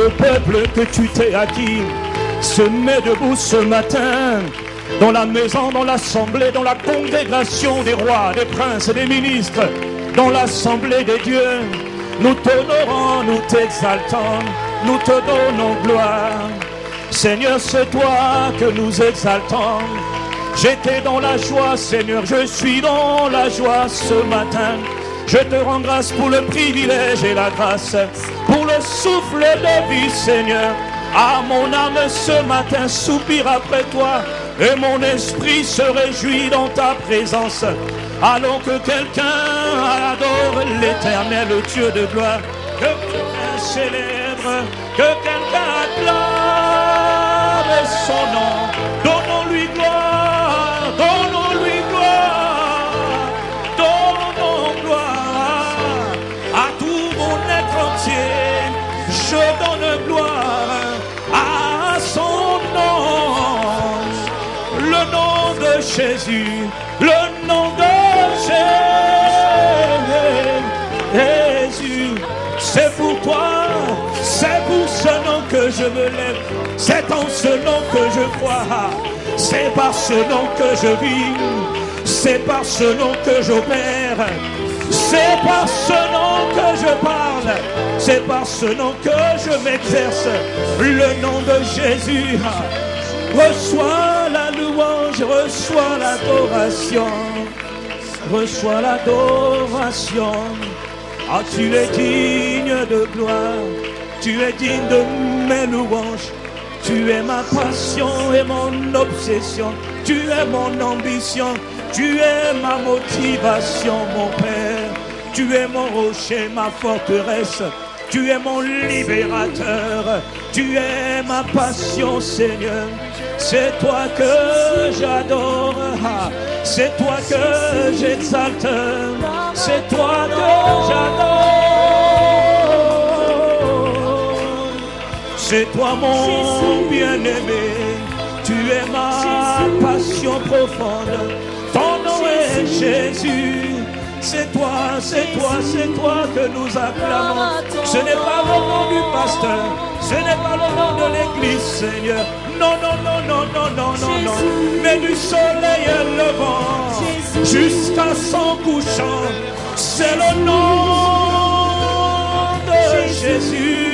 le peuple que tu t'es acquis se met debout ce matin, dans la maison, dans l'assemblée, dans la congrégation des rois, des princes et des ministres, dans l'assemblée des dieux. Nous t'honorons, nous t'exaltons, nous te donnons gloire. Seigneur, c'est toi que nous exaltons. J'étais dans la joie, Seigneur, je suis dans la joie ce matin. Je te rends grâce pour le privilège et la grâce, pour le souffle de vie, Seigneur. Ah, mon âme ce matin soupire après toi, et mon esprit se réjouit dans ta présence. Allons que quelqu'un adore l'Éternel, le Dieu de gloire, que quelqu'un célèbre, que quelqu'un acclame son nom. Donnons-lui gloire, donnons-lui gloire, donnons gloire à tout mon être entier. Je donne gloire à son nom, le nom de Jésus, le nom de Jésus. C'est pour toi, c'est pour ce nom que je me lève, c'est en ce nom que je crois, c'est par ce nom que je vis, c'est par ce nom que j'opère, c'est par ce nom que je parle, c'est par ce nom que je m'exerce, le nom de Jésus. Reçois la louange, reçois l'adoration, reçois l'adoration. Ah, tu es digne de gloire, tu es digne de mes louanges. Tu es ma passion et mon obsession, tu es mon ambition, tu es ma motivation, mon Père. Tu es mon rocher, ma forteresse, tu es mon libérateur, tu es ma passion, Seigneur. C'est toi que j'adore, c'est toi que j'exalte, c'est toi que j'adore. C'est toi mon bien-aimé, tu es ma passion profonde, ton nom est Jésus. C'est toi, c'est toi, c'est toi que nous acclamons. Ce n'est pas le nom du pasteur, ce n'est pas le nom de l'église, Seigneur. Non, non, non, non, non, non, non, non. Mais du soleil levant jusqu'à son couchant, c'est le nom de Jésus.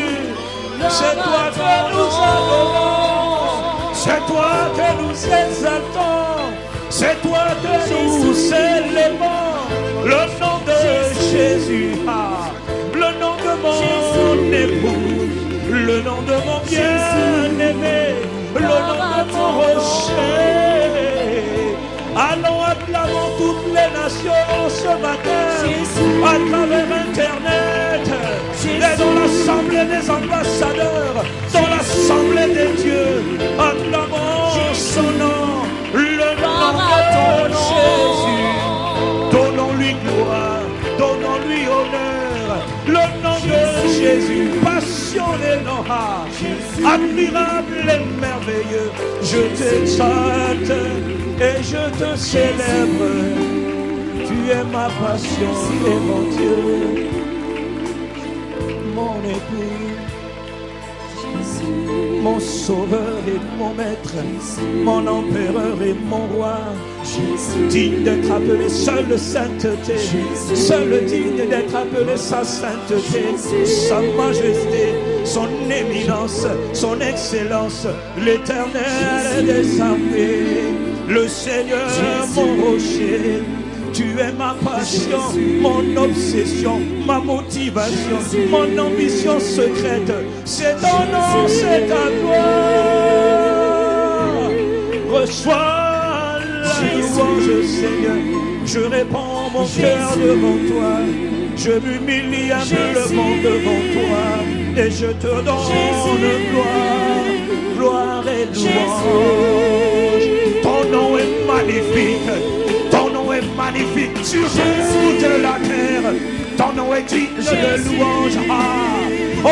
C'est toi que nous adorons, c'est toi que nous exaltons, c'est toi que nous célébrons. Le nom de Jésus, le nom de mon époux, le nom de mon bien-aimé, le nom de mon rocher. Allons, acclamons toutes les nations ce matin, à travers Internet, et dans l'assemblée des ambassadeurs, dans l'assemblée des dieux, acclamons son nom, le nom de Jésus. Donnons-lui gloire, donnons-lui honneur, le nom de Jésus, passionnellement, admirable et merveilleux. Je t'exalte et je te célèbre, tu es ma passion et mon Dieu, mon époux, mon sauveur et mon maître, mon empereur et mon roi. Digne d'être appelé seule sainteté, seul digne d'être appelé sa sainteté, sa majesté, son éminence, son excellence, l'Éternel des armées, le Seigneur mon rocher. Tu es ma passion, mon obsession, ma motivation, mon ambition secrète. C'est ton nom, c'est ta gloire. Reçois la louange, Seigneur. Je répands mon cœur devant toi. Je m'humilie humblement devant toi. Et je te donne gloire, gloire et louange. Ton nom est magnifique. Ton nom est magnifique sur toute la terre. Ton nom est digne de louange. Oh,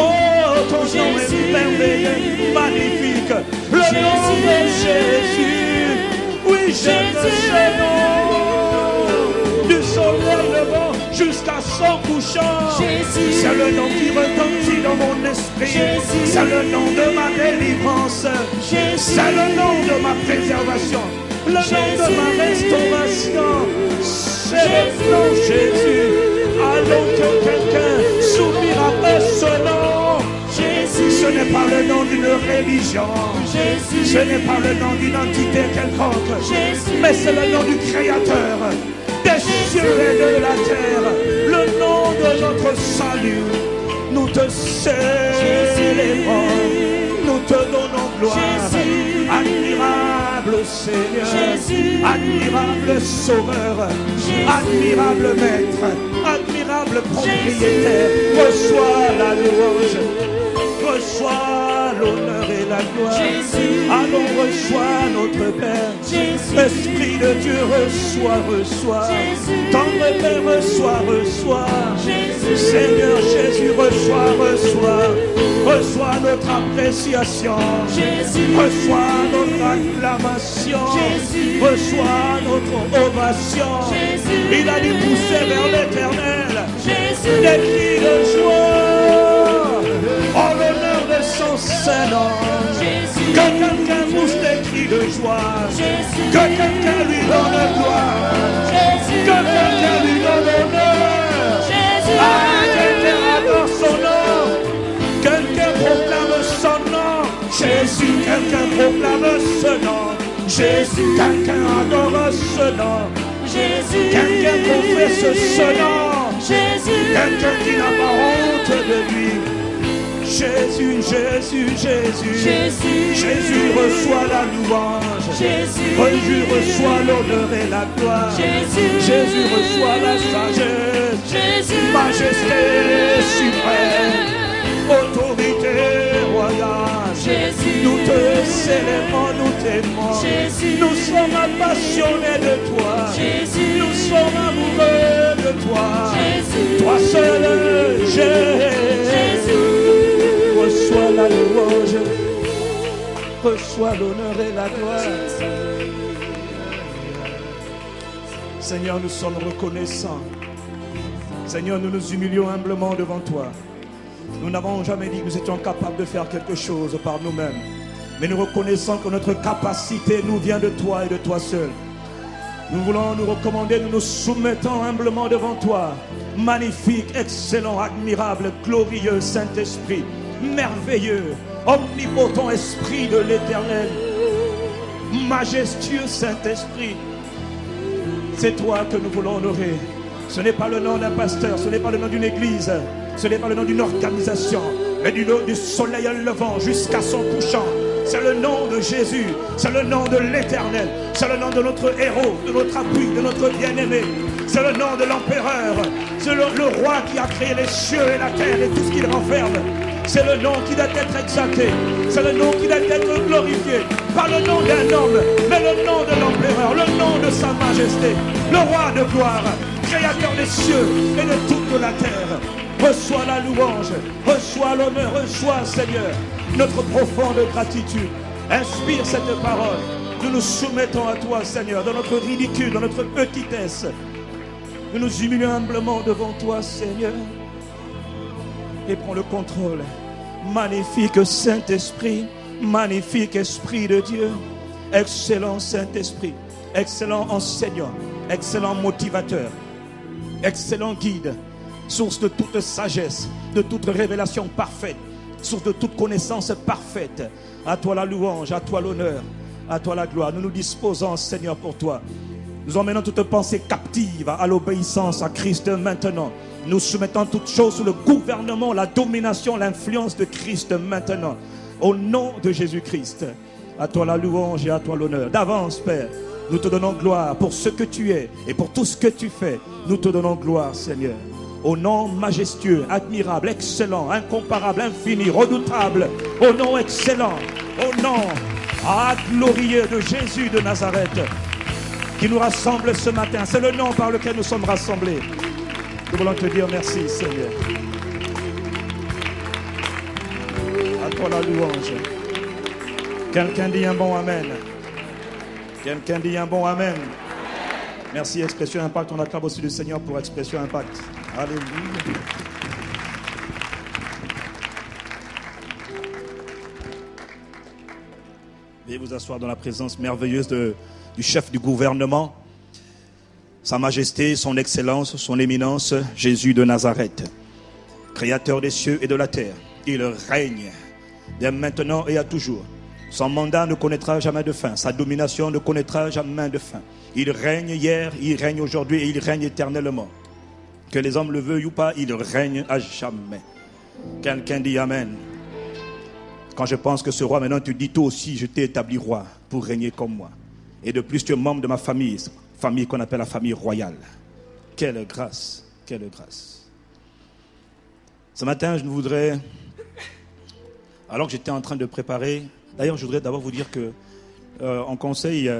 ton nom est merveilleux, magnifique. Le nom de Jésus. Oui, j'aime ce nom. Du soleil levant jusqu'à son son couchant. Jésus. C'est le nom qui retentit dans mon esprit. Jésus. C'est le nom de ma délivrance. Jésus. C'est le nom de ma préservation. Le nom de ma restauration. C'est le nom Jésus. Allons que quelqu'un s'oubliera à ce nom. Jésus. Ce n'est pas le nom d'une religion. Jésus. Ce n'est pas le nom d'une entité quelconque. Jésus. Mais c'est le nom du Créateur des cieux et de la terre. Le nom de notre salut. Nous te célébrons. Nous te donnons gloire. Jésus. Admirable Seigneur. Jésus. Admirable Sauveur. Jésus. Admirable Maître. Admirable Propriétaire. Reçois la louange. Reçois l'honneur et la gloire. Jésus. Allons, reçois notre Père. Jésus. Esprit de Dieu, reçois. Jésus. Tendre Père, reçois. Jésus. Seigneur Jésus, reçois. Reçois notre appréciation. Jésus. Reçois notre acclamation. Jésus. Reçois notre ovation. Jésus. Il a dit pousser vers l'éternel Jésus. des cris de joie. En l'honneur de son Saint-Nom. Jésus. Que quelqu'un pousse des cris de joie. Jésus. Que quelqu'un lui donne gloire. Jésus. Que quelqu'un lui donne honneur. Jésus. Quelqu'un adore son nom. Quelqu'un proclame son nom. Jésus. Quelqu'un proclame ce nom. Jésus. Quelqu'un adore ce nom. Jésus. Quelqu'un confesse ce nom. Jésus. Quelqu'un qui n'a pas honte de lui. Jésus. Jésus reçoit la louange. Jésus. Jésus reçoit l'honneur et la gloire. Jésus reçoit la sagesse. Jésus. Majesté suprême. Autorité royale. Jésus. Nous te célébrons, nous t'aimons. Jésus. Nous sommes passionnés de toi. Jésus. Nous sommes amoureux de toi. Jésus. Toi seul, Jésus. Reçois la louange. Reçois l'honneur et la gloire. Seigneur, nous sommes reconnaissants. Seigneur, nous nous humilions humblement devant toi. Nous n'avons jamais dit que nous étions capables de faire quelque chose par nous-mêmes. Mais nous reconnaissons que notre capacité nous vient de toi et de toi seul. Nous voulons nous recommander, nous nous soumettons humblement devant toi. Magnifique, excellent, admirable, glorieux Saint-Esprit. Merveilleux, omnipotent Esprit de l'Éternel. Majestueux Saint-Esprit. C'est toi que nous voulons honorer. Ce n'est pas le nom d'un pasteur, ce n'est pas le nom d'une église, ce n'est pas le nom d'une organisation, mais du nom du soleil levant jusqu'à son couchant. C'est le nom de Jésus, c'est le nom de l'Éternel, c'est le nom de notre héros, de notre appui, de notre bien-aimé. C'est le nom de l'empereur, c'est le roi qui a créé les cieux et la terre et tout ce qu'il renferme. C'est le nom qui doit être exalté, c'est le nom qui doit être glorifié. Pas le nom d'un homme, mais le nom de l'empereur, le nom de sa majesté, le roi de gloire, créateur des cieux et de toute la terre. Reçois la louange, reçois l'honneur, reçois, Seigneur, notre profonde gratitude. Inspire cette parole. Nous nous soumettons à toi, Seigneur, dans notre ridicule, dans notre petitesse. Nous nous humilions humblement devant toi, Seigneur. Et prends le contrôle. Magnifique Saint-Esprit, magnifique Esprit de Dieu, excellent Saint-Esprit, excellent enseignant, excellent motivateur, excellent guide, source de toute sagesse, de toute révélation parfaite, source de toute connaissance parfaite. À toi la louange, à toi l'honneur, à toi la gloire. Nous nous disposons, Seigneur, pour toi. Nous emmenons toute pensée captive à l'obéissance à Christ maintenant. Nous soumettons toutes choses sous le gouvernement, la domination, l'influence de Christ maintenant. Au nom de Jésus-Christ, à toi la louange et à toi l'honneur. D'avance, Père, nous te donnons gloire pour ce que tu es et pour tout ce que tu fais. Nous te donnons gloire, Seigneur. Au nom majestueux, admirable, excellent, incomparable, infini, redoutable. Au nom excellent, au nom glorieux de Jésus de Nazareth, qui nous rassemble ce matin. C'est le nom par lequel nous sommes rassemblés. Nous voulons te dire merci, Seigneur. À toi la louange. Quelqu'un dit un bon amen. Quelqu'un dit un bon amen. Merci, Expression Impact. On acclame aussi le Seigneur pour Expression Impact. Alléluia. Veuillez vous asseoir dans la présence merveilleuse du chef du gouvernement, Sa Majesté, Son Excellence, Son Éminence, Jésus de Nazareth, Créateur des cieux et de la terre. Il règne dès maintenant et à toujours. Son mandat ne connaîtra jamais de fin. Sa domination ne connaîtra jamais de fin. Il règne hier, il règne aujourd'hui et il règne éternellement. Que les hommes le veuillent ou pas, il règne à jamais. Quelqu'un dit Amen. Quand je pense que ce roi, maintenant tu dis toi aussi, je t'ai établi roi pour régner comme moi. Et de plus, tu es membre de ma famille, famille qu'on appelle la famille royale. Quelle grâce, quelle grâce. Ce matin, je voudrais, alors que j'étais en train de préparer, d'ailleurs, je voudrais d'abord vous dire que en conseil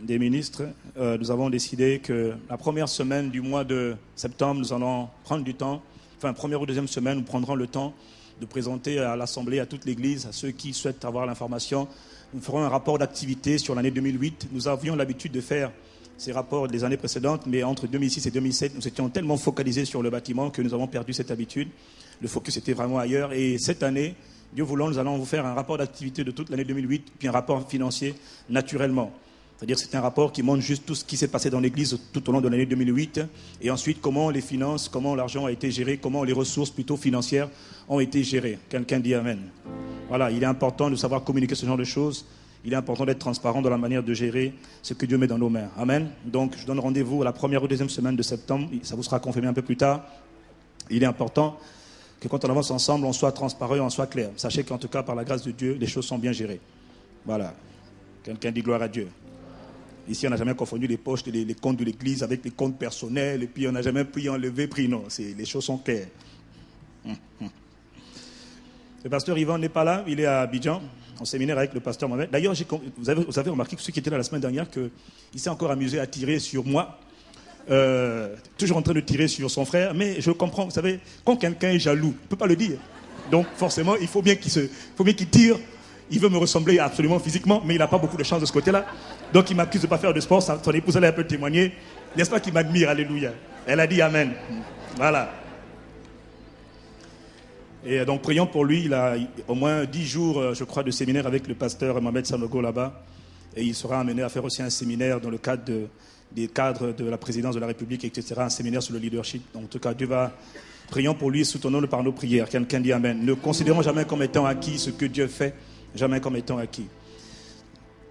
des ministres, nous avons décidé que la première semaine du mois de septembre, nous allons prendre du temps, enfin, première ou deuxième semaine, nous prendrons le temps de présenter à l'Assemblée, à toute l'Église, à ceux qui souhaitent avoir l'information. Nous ferons un rapport d'activité sur l'année 2008. Nous avions l'habitude de faire ces rapports des années précédentes, mais entre 2006 et 2007, nous étions tellement focalisés sur le bâtiment que nous avons perdu cette habitude. Le focus était vraiment ailleurs. Et cette année, Dieu voulant, nous allons vous faire un rapport d'activité de toute l'année 2008, puis un rapport financier naturellement. C'est-à-dire que c'est un rapport qui montre juste tout ce qui s'est passé dans l'Église tout au long de l'année 2008, et ensuite comment les finances, comment l'argent a été géré, comment les ressources plutôt financières ont été gérées. Quelqu'un dit Amen. Voilà, il est important de savoir communiquer ce genre de choses. Il est important d'être transparent dans la manière de gérer ce que Dieu met dans nos mains. Amen. Donc, je donne rendez-vous à la première ou deuxième semaine de septembre. Ça vous sera confirmé un peu plus tard. Il est important que quand on avance ensemble, on soit transparent et on soit clair. Sachez qu'en tout cas, par la grâce de Dieu, les choses sont bien gérées. Voilà. Quelqu'un dit gloire à Dieu. Ici, on n'a jamais confondu les poches, les comptes de l'Église avec les comptes personnels, et puis on n'a jamais pris, enlevé, pris. Non, les choses sont claires. Le pasteur Yvan n'est pas là, il est à Abidjan, en séminaire avec le pasteur Mohamed. D'ailleurs, vous avez remarqué que ceux qui étaient là la semaine dernière, qu'il s'est encore amusé à tirer sur moi, toujours en train de tirer sur son frère, mais je comprends, vous savez, quand quelqu'un est jaloux, il ne peut pas le dire. Donc forcément, il faut bien qu'il tire. Il veut me ressembler absolument physiquement, mais il n'a pas beaucoup de chance de ce côté-là. Donc il m'accuse de ne pas faire de sport. Son épouse, elle a un peu témoigné. N'est-ce pas qu'il m'admire? Alléluia. Elle a dit Amen. Voilà. Et donc prions pour lui. Il a au moins 10 jours, je crois, de séminaire avec le pasteur Mohamed Sanogo là-bas. Et il sera amené à faire aussi un séminaire dans le cadre des cadres de la présidence de la République, etc. Un séminaire sur le leadership. Donc en tout cas, Dieu va... Prions pour lui et soutenons-le par nos prières. Quelqu'un dit Amen. Ne considérons jamais comme étant acquis ce que Dieu fait. Jamais comme étant acquis.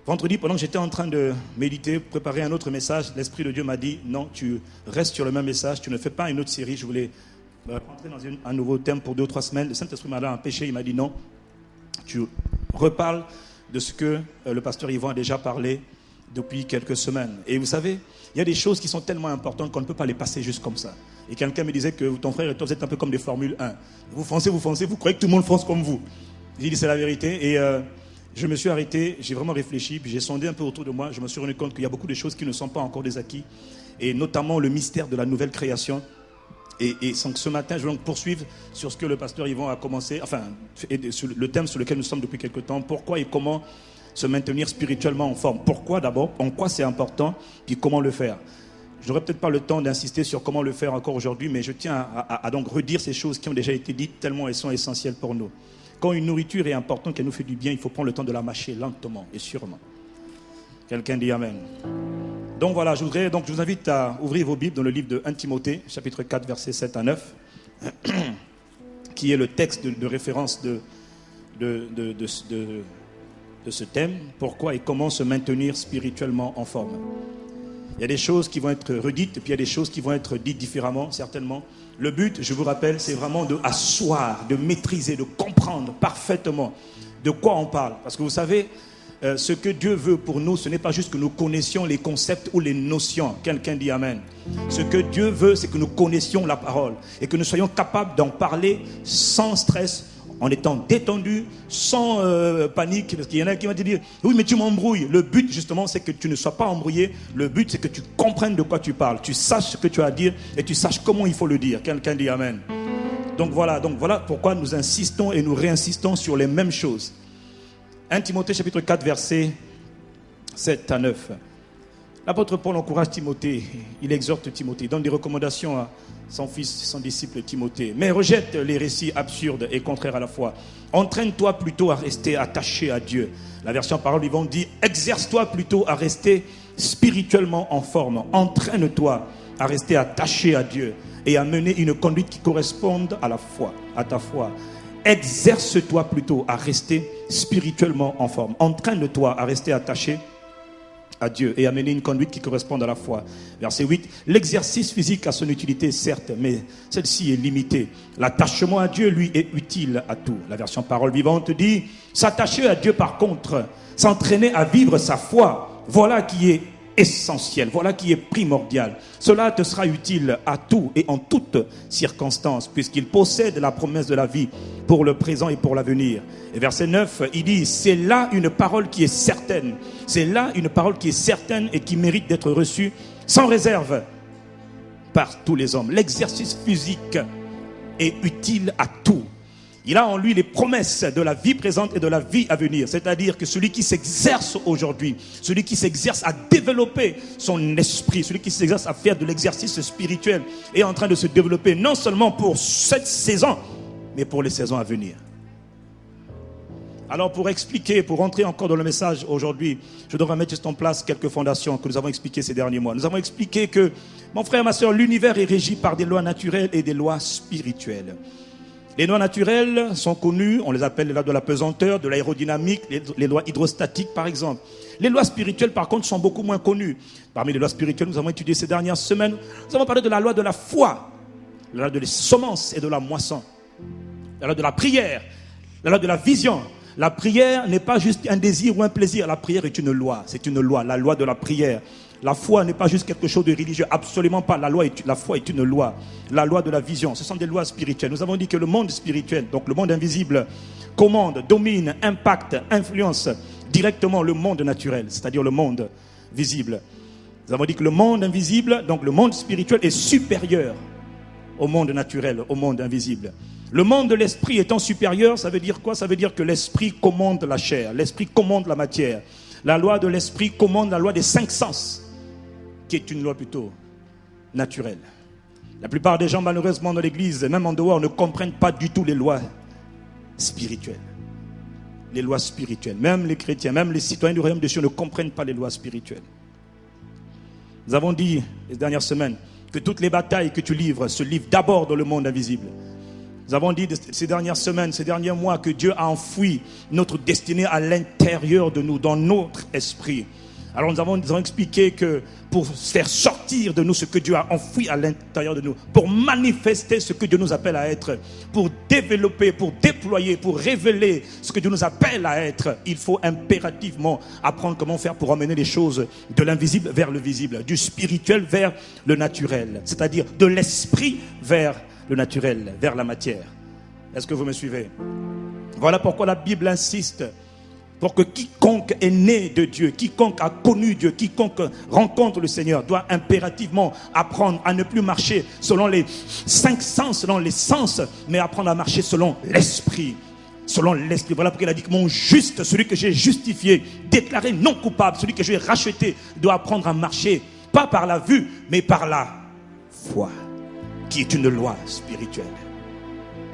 Vendredi, pendant que j'étais en train de méditer, préparer un autre message, l'Esprit de Dieu m'a dit, non, tu restes sur le même message, tu ne fais pas une autre série. Je voulais rentrer dans un nouveau thème pour 2 ou 3 semaines. Le Saint-Esprit m'a empêché, il m'a dit, non, tu reparles de ce que le pasteur Yvan a déjà parlé depuis quelques semaines. Et vous savez, il y a des choses qui sont tellement importantes qu'on ne peut pas les passer juste comme ça. Et quelqu'un me disait que ton frère et toi, vous êtes un peu comme des Formule 1. Vous foncez, vous croyez que tout le monde fonce comme vous. J'ai dit c'est la vérité et je me suis arrêté, j'ai vraiment réfléchi, puis j'ai sondé un peu autour de moi, je me suis rendu compte qu'il y a beaucoup de choses qui ne sont pas encore des acquis, et notamment le mystère de la nouvelle création. Et sans que ce matin, je vais donc poursuivre sur ce que le pasteur Yvan a commencé, enfin, sur le thème sur lequel nous sommes depuis quelque temps, pourquoi et comment se maintenir spirituellement en forme. Pourquoi d'abord, en quoi c'est important, puis comment le faire. Je n'aurai peut-être pas le temps d'insister sur comment le faire encore aujourd'hui, mais je tiens à donc redire ces choses qui ont déjà été dites, tellement elles sont essentielles pour nous. Quand une nourriture est importante, qu'elle nous fait du bien, il faut prendre le temps de la mâcher lentement et sûrement. Quelqu'un dit Amen. Donc voilà, je vous invite à ouvrir vos Bibles dans le livre de 1 Timothée, chapitre 4, versets 7 à 9, qui est le texte de référence de ce thème, pourquoi et comment se maintenir spirituellement en forme. Il y a des choses qui vont être redites, et puis il y a des choses qui vont être dites différemment, certainement. Le but, je vous rappelle, c'est vraiment d'asseoir, de maîtriser, de comprendre parfaitement de quoi on parle. Parce que vous savez, ce que Dieu veut pour nous, ce n'est pas juste que nous connaissions les concepts ou les notions. Quelqu'un dit Amen. Ce que Dieu veut, c'est que nous connaissions la parole et que nous soyons capables d'en parler sans stress, en étant détendu, sans panique, parce qu'il y en a qui vont te dire « Oui, mais tu m'embrouilles ». Le but, justement, c'est que tu ne sois pas embrouillé. Le but, c'est que tu comprennes de quoi tu parles. Tu saches ce que tu as à dire et tu saches comment il faut le dire. Quelqu'un dit Amen. Donc voilà pourquoi nous insistons et nous réinsistons sur les mêmes choses. 1 Timothée, chapitre 4, versets 7 à 9. L'apôtre Paul encourage Timothée. Il exhorte Timothée. Il donne des recommandations à son fils, son disciple Timothée. Mais rejette les récits absurdes et contraires à la foi. Entraîne-toi plutôt à rester attaché à Dieu. La version Parole vivante dit, exerce-toi plutôt à rester spirituellement en forme. Entraîne-toi à rester attaché à Dieu et à mener une conduite qui corresponde à la foi, à ta foi. Exerce-toi plutôt à rester spirituellement en forme. Entraîne-toi à rester attaché à Dieu et à mener une conduite qui corresponde à la foi. Verset 8. L'exercice physique a son utilité, certes, mais celle-ci est limitée. L'attachement à Dieu, lui, est utile à tout. La version Parole vivante dit, s'attacher à Dieu, par contre, s'entraîner à vivre sa foi, voilà qui est essentiel, voilà qui est primordial. Cela te sera utile à tout et en toutes circonstances, puisqu'il possède la promesse de la vie pour le présent et pour l'avenir. Et verset 9, il dit, c'est là une parole qui est certaine. C'est là une parole qui est certaine et qui mérite d'être reçue sans réserve par tous les hommes. L'exercice physique est utile à tout. Il a en lui les promesses de la vie présente et de la vie à venir. C'est-à-dire que celui qui s'exerce aujourd'hui, celui qui s'exerce à développer son esprit, celui qui s'exerce à faire de l'exercice spirituel, est en train de se développer non seulement pour cette saison, mais pour les saisons à venir. Alors pour expliquer, pour rentrer encore dans le message aujourd'hui, je devrais mettre juste en place quelques fondations que nous avons expliquées ces derniers mois. Nous avons expliqué que, mon frère, ma soeur, l'univers est régi par des lois naturelles et des lois spirituelles. Les lois naturelles sont connues, on les appelle les lois de la pesanteur, de l'aérodynamique, les lois hydrostatiques par exemple. Les lois spirituelles par contre sont beaucoup moins connues. Parmi les lois spirituelles, nous avons étudié ces dernières semaines, nous avons parlé de la loi de la foi, la loi de la semence et de la moisson, la loi de la prière, la loi de la vision. La prière n'est pas juste un désir ou un plaisir, la prière est une loi, c'est une loi, la loi de la prière. La foi n'est pas juste quelque chose de religieux, absolument pas. La foi est une loi. La loi de la vision, ce sont des lois spirituelles. Nous avons dit que le monde spirituel, donc le monde invisible, commande, domine, impacte, influence directement le monde naturel, c'est-à-dire le monde visible. Nous avons dit que le monde invisible, donc le monde spirituel, est supérieur au monde naturel, au monde invisible. Le monde de l'esprit étant supérieur, ça veut dire quoi? Ça veut dire que l'esprit commande la chair, l'esprit commande la matière. La loi de l'esprit commande la loi des 5 sens, qui est une loi plutôt naturelle. La plupart des gens, malheureusement, dans l'église, même en dehors, ne comprennent pas du tout les lois spirituelles. Les lois spirituelles. Même les chrétiens, même les citoyens du royaume des cieux ne comprennent pas les lois spirituelles. Nous avons dit, les dernières semaines, que toutes les batailles que tu livres se livrent d'abord dans le monde invisible. Nous avons dit ces dernières semaines, ces derniers mois, que Dieu a enfoui notre destinée à l'intérieur de nous, dans notre esprit. Alors nous avons expliqué que pour faire sortir de nous ce que Dieu a enfoui à l'intérieur de nous, pour manifester ce que Dieu nous appelle à être, pour développer, pour déployer, pour révéler ce que Dieu nous appelle à être, il faut impérativement apprendre comment faire pour emmener les choses de l'invisible vers le visible, du spirituel vers le naturel, c'est-à-dire de l'esprit vers le naturel, vers la matière. Est-ce que vous me suivez? Voilà pourquoi la Bible insiste pour que quiconque est né de Dieu, quiconque a connu Dieu, quiconque rencontre le Seigneur, doit impérativement apprendre à ne plus marcher selon les 5 sens, selon les sens, mais apprendre à marcher selon l'esprit. Selon l'esprit. Voilà pourquoi il a dit que mon juste, celui que j'ai justifié, déclaré non coupable, celui que j'ai racheté, doit apprendre à marcher, pas par la vue, mais par la foi, qui est une loi spirituelle.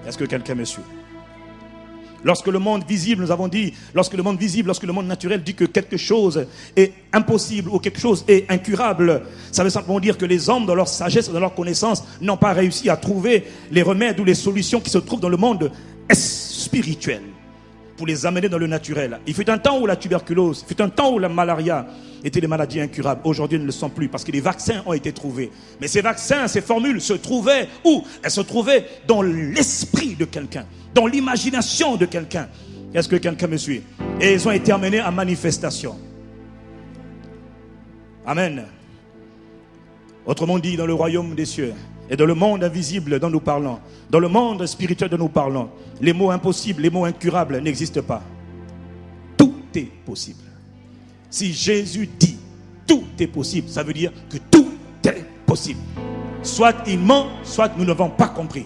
Est-ce que quelqu'un me suit? Lorsque le monde visible, nous avons dit, lorsque le monde naturel dit que quelque chose est impossible ou quelque chose est incurable, ça veut simplement dire que les hommes, dans leur sagesse, dans leur connaissance, n'ont pas réussi à trouver les remèdes ou les solutions qui se trouvent dans le monde spirituel pour les amener dans le naturel. Il fut un temps où la tuberculose, il fut un temps où la malaria étaient des maladies incurables. Aujourd'hui, elles ne le sont plus parce que les vaccins ont été trouvés. Mais ces vaccins, ces formules se trouvaient où? Elles se trouvaient dans l'esprit de quelqu'un, dans l'imagination de quelqu'un. Est-ce que quelqu'un me suit? Et ils ont été amenés à manifestation. Amen. Autrement dit, dans le royaume des cieux et dans le monde invisible dont nous parlons, dans le monde spirituel dont nous parlons, les mots impossibles, les mots incurables n'existent pas. Tout est possible. Si Jésus dit tout est possible, ça veut dire que tout est possible. Soit il ment, soit nous n'avons pas compris.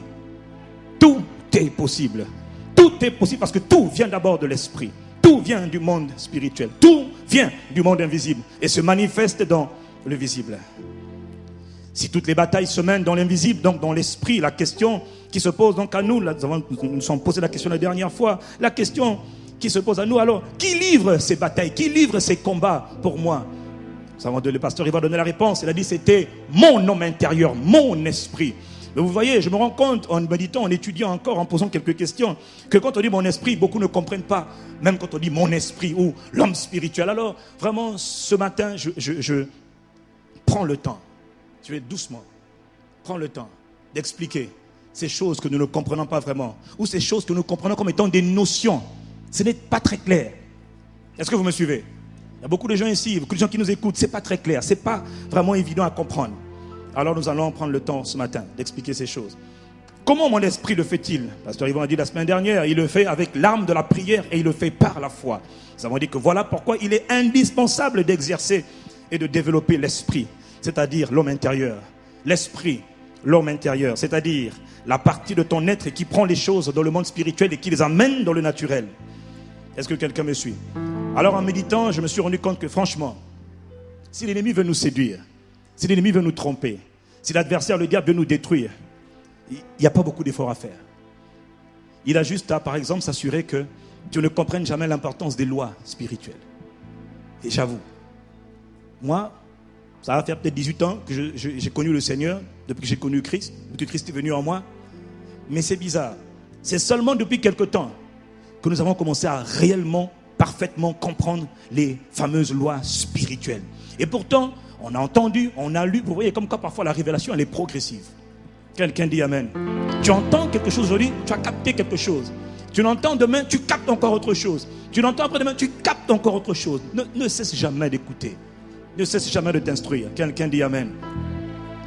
Tout est possible. Tout est possible parce que tout vient d'abord de l'esprit. Tout vient du monde spirituel. Tout vient du monde invisible et se manifeste dans le visible. Si toutes les batailles se mènent dans l'invisible, donc dans l'esprit, la question qui se pose donc à nous, nous nous sommes posé la question la dernière fois, la question qui se pose à nous, alors, qui livre ces batailles, qui livre ces combats pour moi? Le pasteur, il va donner la réponse. Il a dit, c'était mon homme intérieur, mon esprit. Mais vous voyez, je me rends compte, en méditant, en étudiant encore, en posant quelques questions, que quand on dit mon esprit, beaucoup ne comprennent pas. Même quand on dit mon esprit ou l'homme spirituel. Alors, vraiment, ce matin, je prends le temps. Je vais doucement. Prends le temps d'expliquer ces choses que nous ne comprenons pas vraiment. Ou ces choses que nous comprenons comme étant des notions. Ce n'est pas très clair. Est-ce que vous me suivez? Il y a beaucoup de gens ici, beaucoup de gens qui nous écoutent. Ce n'est pas très clair. Ce n'est pas vraiment évident à comprendre. Alors nous allons prendre le temps ce matin d'expliquer ces choses. Comment mon esprit le fait-il? Pasteur Yvon a dit la semaine dernière, il le fait avec l'arme de la prière et il le fait par la foi. Nous avons dit que voilà pourquoi il est indispensable d'exercer et de développer l'esprit, c'est-à-dire l'homme intérieur. L'esprit, l'homme intérieur, c'est-à-dire la partie de ton être qui prend les choses dans le monde spirituel et qui les amène dans le naturel. Est-ce que quelqu'un me suit? Alors en méditant, je me suis rendu compte que franchement, si l'ennemi veut nous séduire, si l'ennemi veut nous tromper, si l'adversaire, le diable, veut nous détruire, il n'y a pas beaucoup d'efforts à faire. Il a juste à, par exemple, s'assurer que tu ne comprennes jamais l'importance des lois spirituelles. Et j'avoue, moi, ça va faire peut-être 18 ans que j'ai connu le Seigneur, depuis que j'ai connu Christ, depuis que Christ est venu en moi. Mais c'est bizarre. C'est seulement depuis quelque temps que nous avons commencé à réellement, parfaitement comprendre les fameuses lois spirituelles. Et pourtant, on a entendu, on a lu, vous voyez comme quoi parfois la révélation elle est progressive. Quelqu'un dit Amen. Tu entends quelque chose aujourd'hui, tu as capté quelque chose. Tu l'entends demain, tu captes encore autre chose. Tu l'entends après-demain, tu captes encore autre chose. Ne cesse jamais d'écouter. Ne cesse jamais de t'instruire. Quelqu'un dit Amen.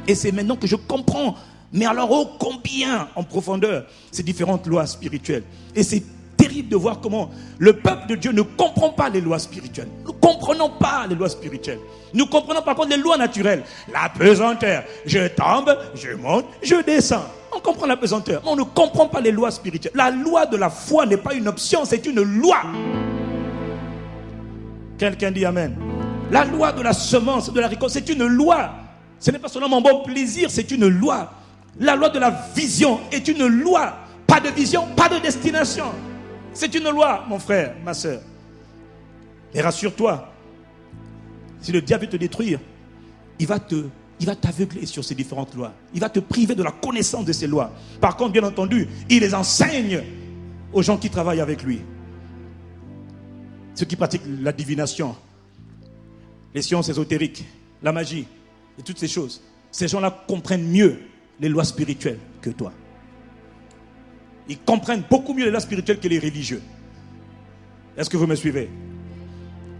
Et c'est maintenant que je comprends, mais alors ô combien en profondeur, ces différentes lois spirituelles. Et c'est terrible de voir comment le peuple de Dieu ne comprend pas les lois spirituelles. Nous ne comprenons pas les lois spirituelles. Nous comprenons par contre les lois naturelles. La pesanteur, je tombe, je monte, je descends. On comprend la pesanteur, mais on ne comprend pas les lois spirituelles. La loi de la foi n'est pas une option, c'est une loi. Quelqu'un dit Amen. La loi de la semence, de la récolte, c'est une loi. Ce n'est pas seulement mon bon plaisir, c'est une loi. La loi de la vision est une loi. Pas de vision, pas de destination. C'est une loi, mon frère, ma soeur. Et rassure-toi, si le diable veut te détruire, il va t'aveugler sur ces différentes lois. Il va te priver de la connaissance de ces lois. Par contre, bien entendu, il les enseigne aux gens qui travaillent avec lui. Ceux qui pratiquent la divination, les sciences ésotériques, la magie et toutes ces choses. Ces gens-là comprennent mieux les lois spirituelles que toi. Ils comprennent beaucoup mieux les lois spirituelles que les religieux. Est-ce que vous me suivez?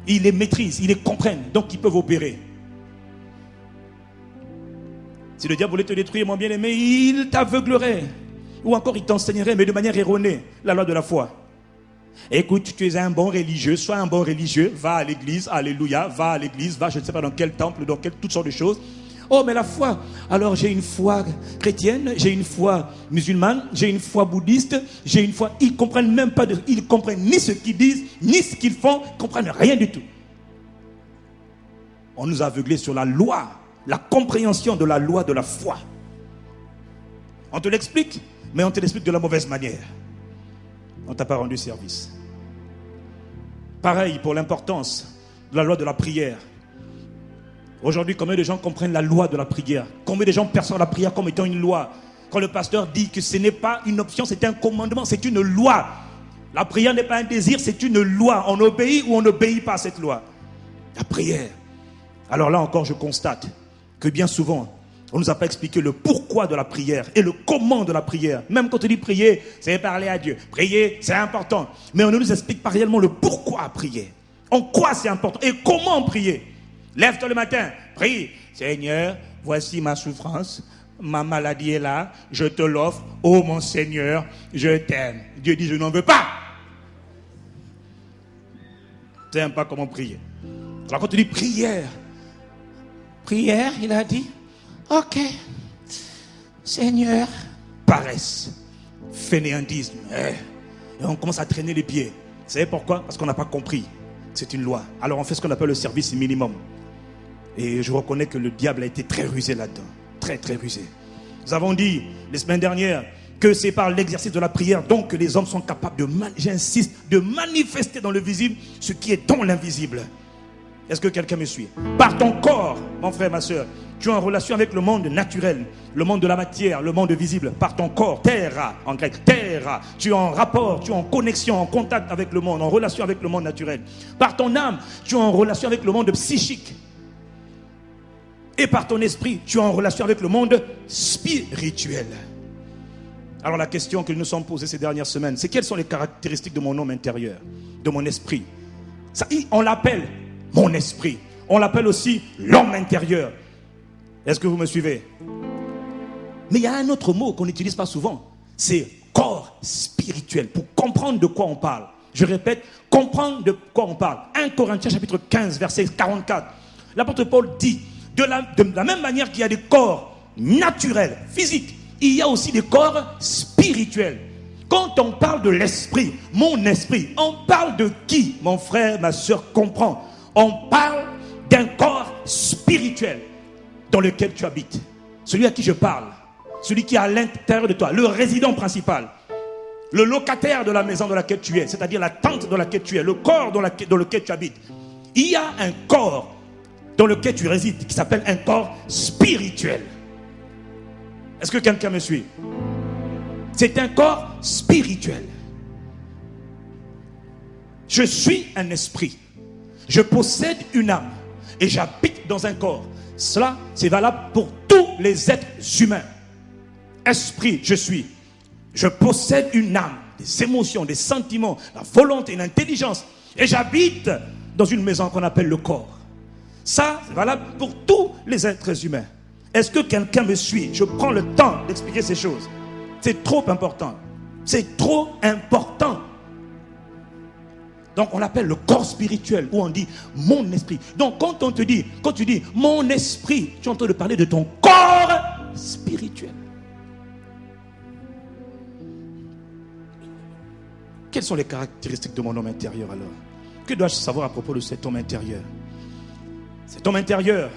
Ils les maîtrisent, ils les comprennent, donc ils peuvent opérer. Si le diable voulait te détruire, mon bien-aimé, il t'aveuglerait. Ou encore il t'enseignerait, mais de manière erronée, la loi de la foi. Écoute, tu es un bon religieux, sois un bon religieux, va à l'église, alléluia, va à l'église, va je ne sais pas dans quel temple, dans toutes sortes de choses. Oh, mais la foi, alors j'ai une foi chrétienne, j'ai une foi musulmane, j'ai une foi bouddhiste, j'ai une foi... Ils ne comprennent même pas, ils comprennent ni ce qu'ils disent, ni ce qu'ils font, ils ne comprennent rien du tout. On nous a aveuglés sur la loi, la compréhension de la loi de la foi. On te l'explique, mais on te l'explique de la mauvaise manière. On ne t'a pas rendu service. Pareil pour l'importance de la loi de la prière. Aujourd'hui, combien de gens comprennent la loi de la prière? Combien de gens perçoivent la prière comme étant une loi? Quand le pasteur dit que ce n'est pas une option, c'est un commandement, c'est une loi. La prière n'est pas un désir, c'est une loi. On obéit ou on n'obéit pas à cette loi. La prière. Alors là encore, je constate que bien souvent, on ne nous a pas expliqué le pourquoi de la prière et le comment de la prière. Même quand on dit prier, c'est parler à Dieu. Prier, c'est important. Mais on ne nous explique pas réellement le pourquoi prier. En quoi c'est important et comment prier. Lève-toi le matin, prie. Seigneur, voici ma souffrance. Ma maladie est là. Je te l'offre. Oh mon Seigneur, je t'aime. Dieu dit, je n'en veux pas. Tu n'aimes pas comment prier. Alors quand tu dis prière, il a dit, ok, Seigneur, paresse, fainéantisme. Et on commence à traîner les pieds. Vous savez pourquoi? Parce qu'on n'a pas compris. C'est une loi. Alors on fait ce qu'on appelle le service minimum. Et je reconnais que le diable a été très rusé là-dedans. très très rusé. Nous avons dit les semaines dernières que c'est par l'exercice de la prière donc que les hommes sont capables j'insiste, de manifester dans le visible ce qui est dans l'invisible. Est-ce que quelqu'un me suit? Par ton corps, mon frère, ma soeur, tu es en relation avec le monde naturel, le monde de la matière, le monde visible. Par ton corps, terra, en grec, terra, tu es en rapport, tu es en connexion, en contact avec le monde, en relation avec le monde naturel. Par ton âme, tu es en relation avec le monde psychique. Et par ton esprit, tu es en relation avec le monde spirituel. Alors la question que nous nous sommes posée ces dernières semaines, c'est quelles sont les caractéristiques de mon homme intérieur, de mon esprit? Ça, on l'appelle mon esprit. On l'appelle aussi l'homme intérieur. Est-ce que vous me suivez? Mais il y a un autre mot qu'on n'utilise pas souvent. C'est corps spirituel. Pour comprendre de quoi on parle. Je répète, comprendre de quoi on parle. 1 Corinthiens chapitre 15, verset 44. L'apôtre Paul dit, de la même manière qu'il y a des corps naturels, physiques, il y a aussi des corps spirituels. Quand on parle de l'esprit, mon esprit, on parle de qui, mon frère, ma soeur, comprend? On parle d'un corps spirituel dans lequel tu habites. Celui à qui je parle, celui qui est à l'intérieur de toi, le résident principal, le locataire de la maison dans laquelle tu es, c'est-à-dire la tente dans laquelle tu es, le corps dans lequel tu habites. Il y a un corps dans lequel tu résides qui s'appelle un corps spirituel. Est-ce que quelqu'un me suit? C'est un corps spirituel. Je suis un esprit. Je possède une âme et j'habite dans un corps. Cela, c'est valable pour tous les êtres humains. Esprit, je suis. Je possède une âme, des émotions, des sentiments, la volonté, l'intelligence. Et j'habite dans une maison qu'on appelle le corps. Ça, c'est valable pour tous les êtres humains. Est-ce que quelqu'un me suit? Je prends le temps d'expliquer ces choses. C'est trop important. C'est trop important. Donc on l'appelle le corps spirituel, où on dit mon esprit. Donc quand tu dis mon esprit, tu es en train de parler de ton corps spirituel. Quelles sont les caractéristiques de mon homme intérieur alors? Que dois-je savoir à propos de cet homme intérieur? Cet homme intérieur,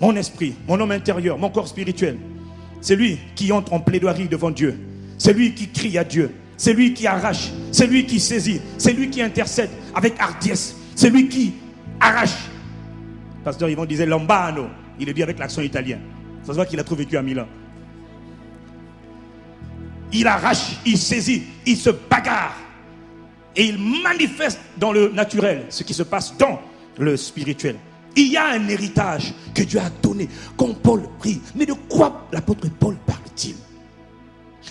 mon esprit, mon homme intérieur, mon corps spirituel, c'est lui qui entre en plaidoirie devant Dieu. C'est lui qui crie à Dieu. C'est lui qui arrache, c'est lui qui saisit, c'est lui qui intercède avec hardiesse, c'est lui qui arrache. Pasteur Yvon disait Lombano, il le dit avec l'accent italien. Ça se voit qu'il a trop vécu à Milan. Il arrache, il saisit, il se bagarre et il manifeste dans le naturel ce qui se passe dans le spirituel. Il y a un héritage que Dieu a donné, comme Paul prie. Mais de quoi l'apôtre Paul parle-t-il?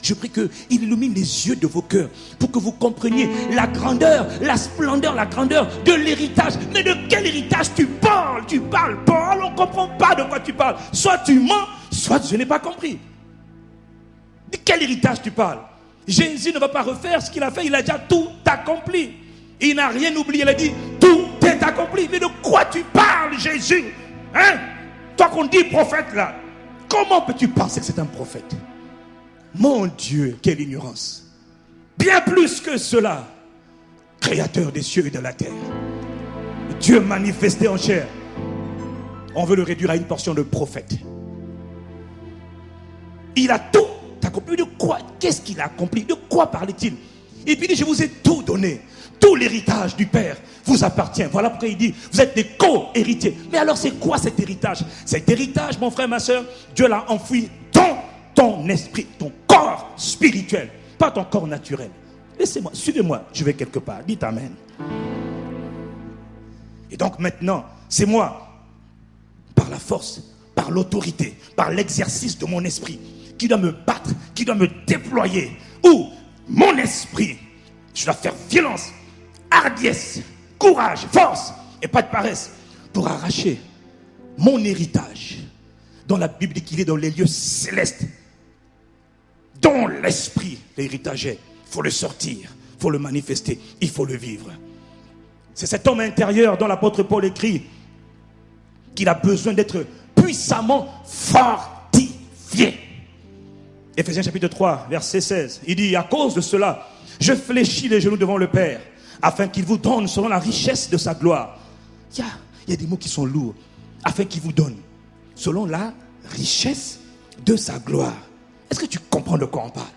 Je prie qu'il illumine les yeux de vos cœurs pour que vous compreniez la grandeur, la splendeur, la grandeur de l'héritage. Mais de quel héritage tu parles? Tu parles, Paul, on ne comprend pas de quoi tu parles. Soit tu mens, soit je n'ai pas compris. De quel héritage tu parles? Jésus ne va pas refaire ce qu'il a fait, il a déjà tout accompli. Il n'a rien oublié, il a dit tout est accompli. Mais de quoi tu parles, Jésus? Hein? Toi qu'on dit prophète là, comment peux-tu penser que c'est un prophète? Mon Dieu, quelle ignorance. Bien plus que cela, créateur des cieux et de la terre, Dieu manifesté en chair. On veut le réduire à une portion de prophète. Il a tout accompli. De quoi? Qu'est-ce qu'il a accompli? De quoi parlait-il? Et puis il dit, je vous ai tout donné. Tout l'héritage du Père vous appartient. Voilà pourquoi il dit, vous êtes des co-héritiers. Mais alors c'est quoi cet héritage? Cet héritage, mon frère, ma soeur, Dieu l'a enfoui dans ton esprit, ton corps spirituel, pas ton corps naturel. Laissez-moi, suivez-moi, je vais quelque part. Dites Amen. Et donc maintenant, c'est moi, par la force, par l'autorité, par l'exercice de mon esprit, qui doit me battre, qui doit me déployer. Ou mon esprit, je dois faire violence, hardiesse, courage, force et pas de paresse pour arracher mon héritage. Dans la Bible dit qu'il est dans les lieux célestes. Dans l'esprit, l'héritage est. Il faut le sortir, il faut le manifester, il faut le vivre. C'est cet homme intérieur dont l'apôtre Paul écrit qu'il a besoin d'être puissamment fortifié. Éphésiens chapitre 3, verset 16. Il dit, à cause de cela, je fléchis les genoux devant le Père, afin qu'il vous donne selon la richesse de sa gloire. Il y a des mots qui sont lourds. Afin qu'il vous donne selon la richesse de sa gloire. Est-ce que tu comprends de quoi on parle?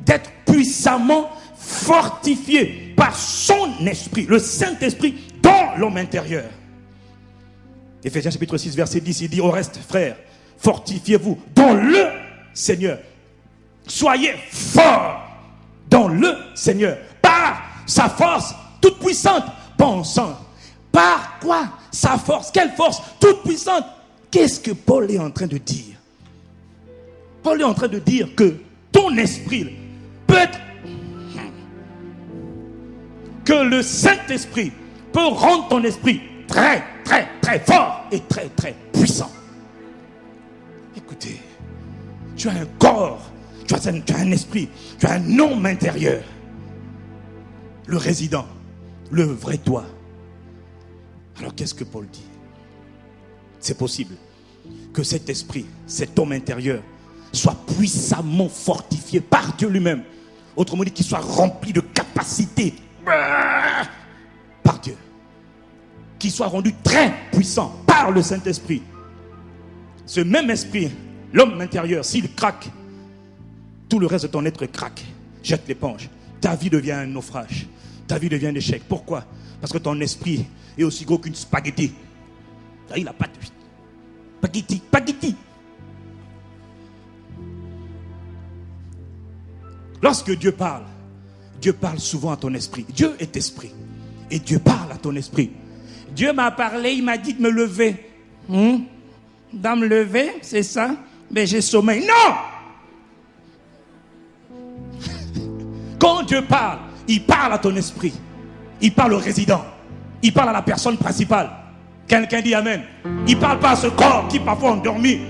D'être puissamment fortifié par son esprit, le Saint-Esprit, dans l'homme intérieur. Éphésiens chapitre 6, verset 10, il dit au reste, frères, fortifiez-vous dans le Seigneur. Soyez forts dans le Seigneur, par sa force toute puissante, pensant. Par quoi? Sa force. Quelle force? Toute puissante. Qu'est-ce que Paul est en train de dire? Paul est en train de dire que ton esprit peut être... que le Saint-Esprit peut rendre ton esprit très, très, très fort et très, très puissant. Écoutez, tu as un corps, tu as un esprit, tu as un homme intérieur. Le résident, le vrai toi. Alors qu'est-ce que Paul dit? C'est possible que cet esprit, cet homme intérieur, soit puissamment fortifié par Dieu lui-même. Autrement dit, qu'il soit rempli de capacités par Dieu. Qu'il soit rendu très puissant par le Saint-Esprit. Ce même esprit, l'homme intérieur, s'il craque, tout le reste de ton être craque. Jette l'éponge. Ta vie devient un naufrage. Ta vie devient un échec. Pourquoi? Parce que ton esprit est aussi gros qu'une spaghetti. Il n'a pas de... Spaghetti. Lorsque Dieu parle souvent à ton esprit. Dieu est esprit. Et Dieu parle à ton esprit. Dieu m'a parlé, il m'a dit de me lever. Dans me lever, c'est ça? Mais j'ai sommeil. Non! Quand Dieu parle, il parle à ton esprit. Il parle au résident. Il parle à la personne principale. Quelqu'un dit Amen. Il ne parle pas à ce corps qui parfois endormi.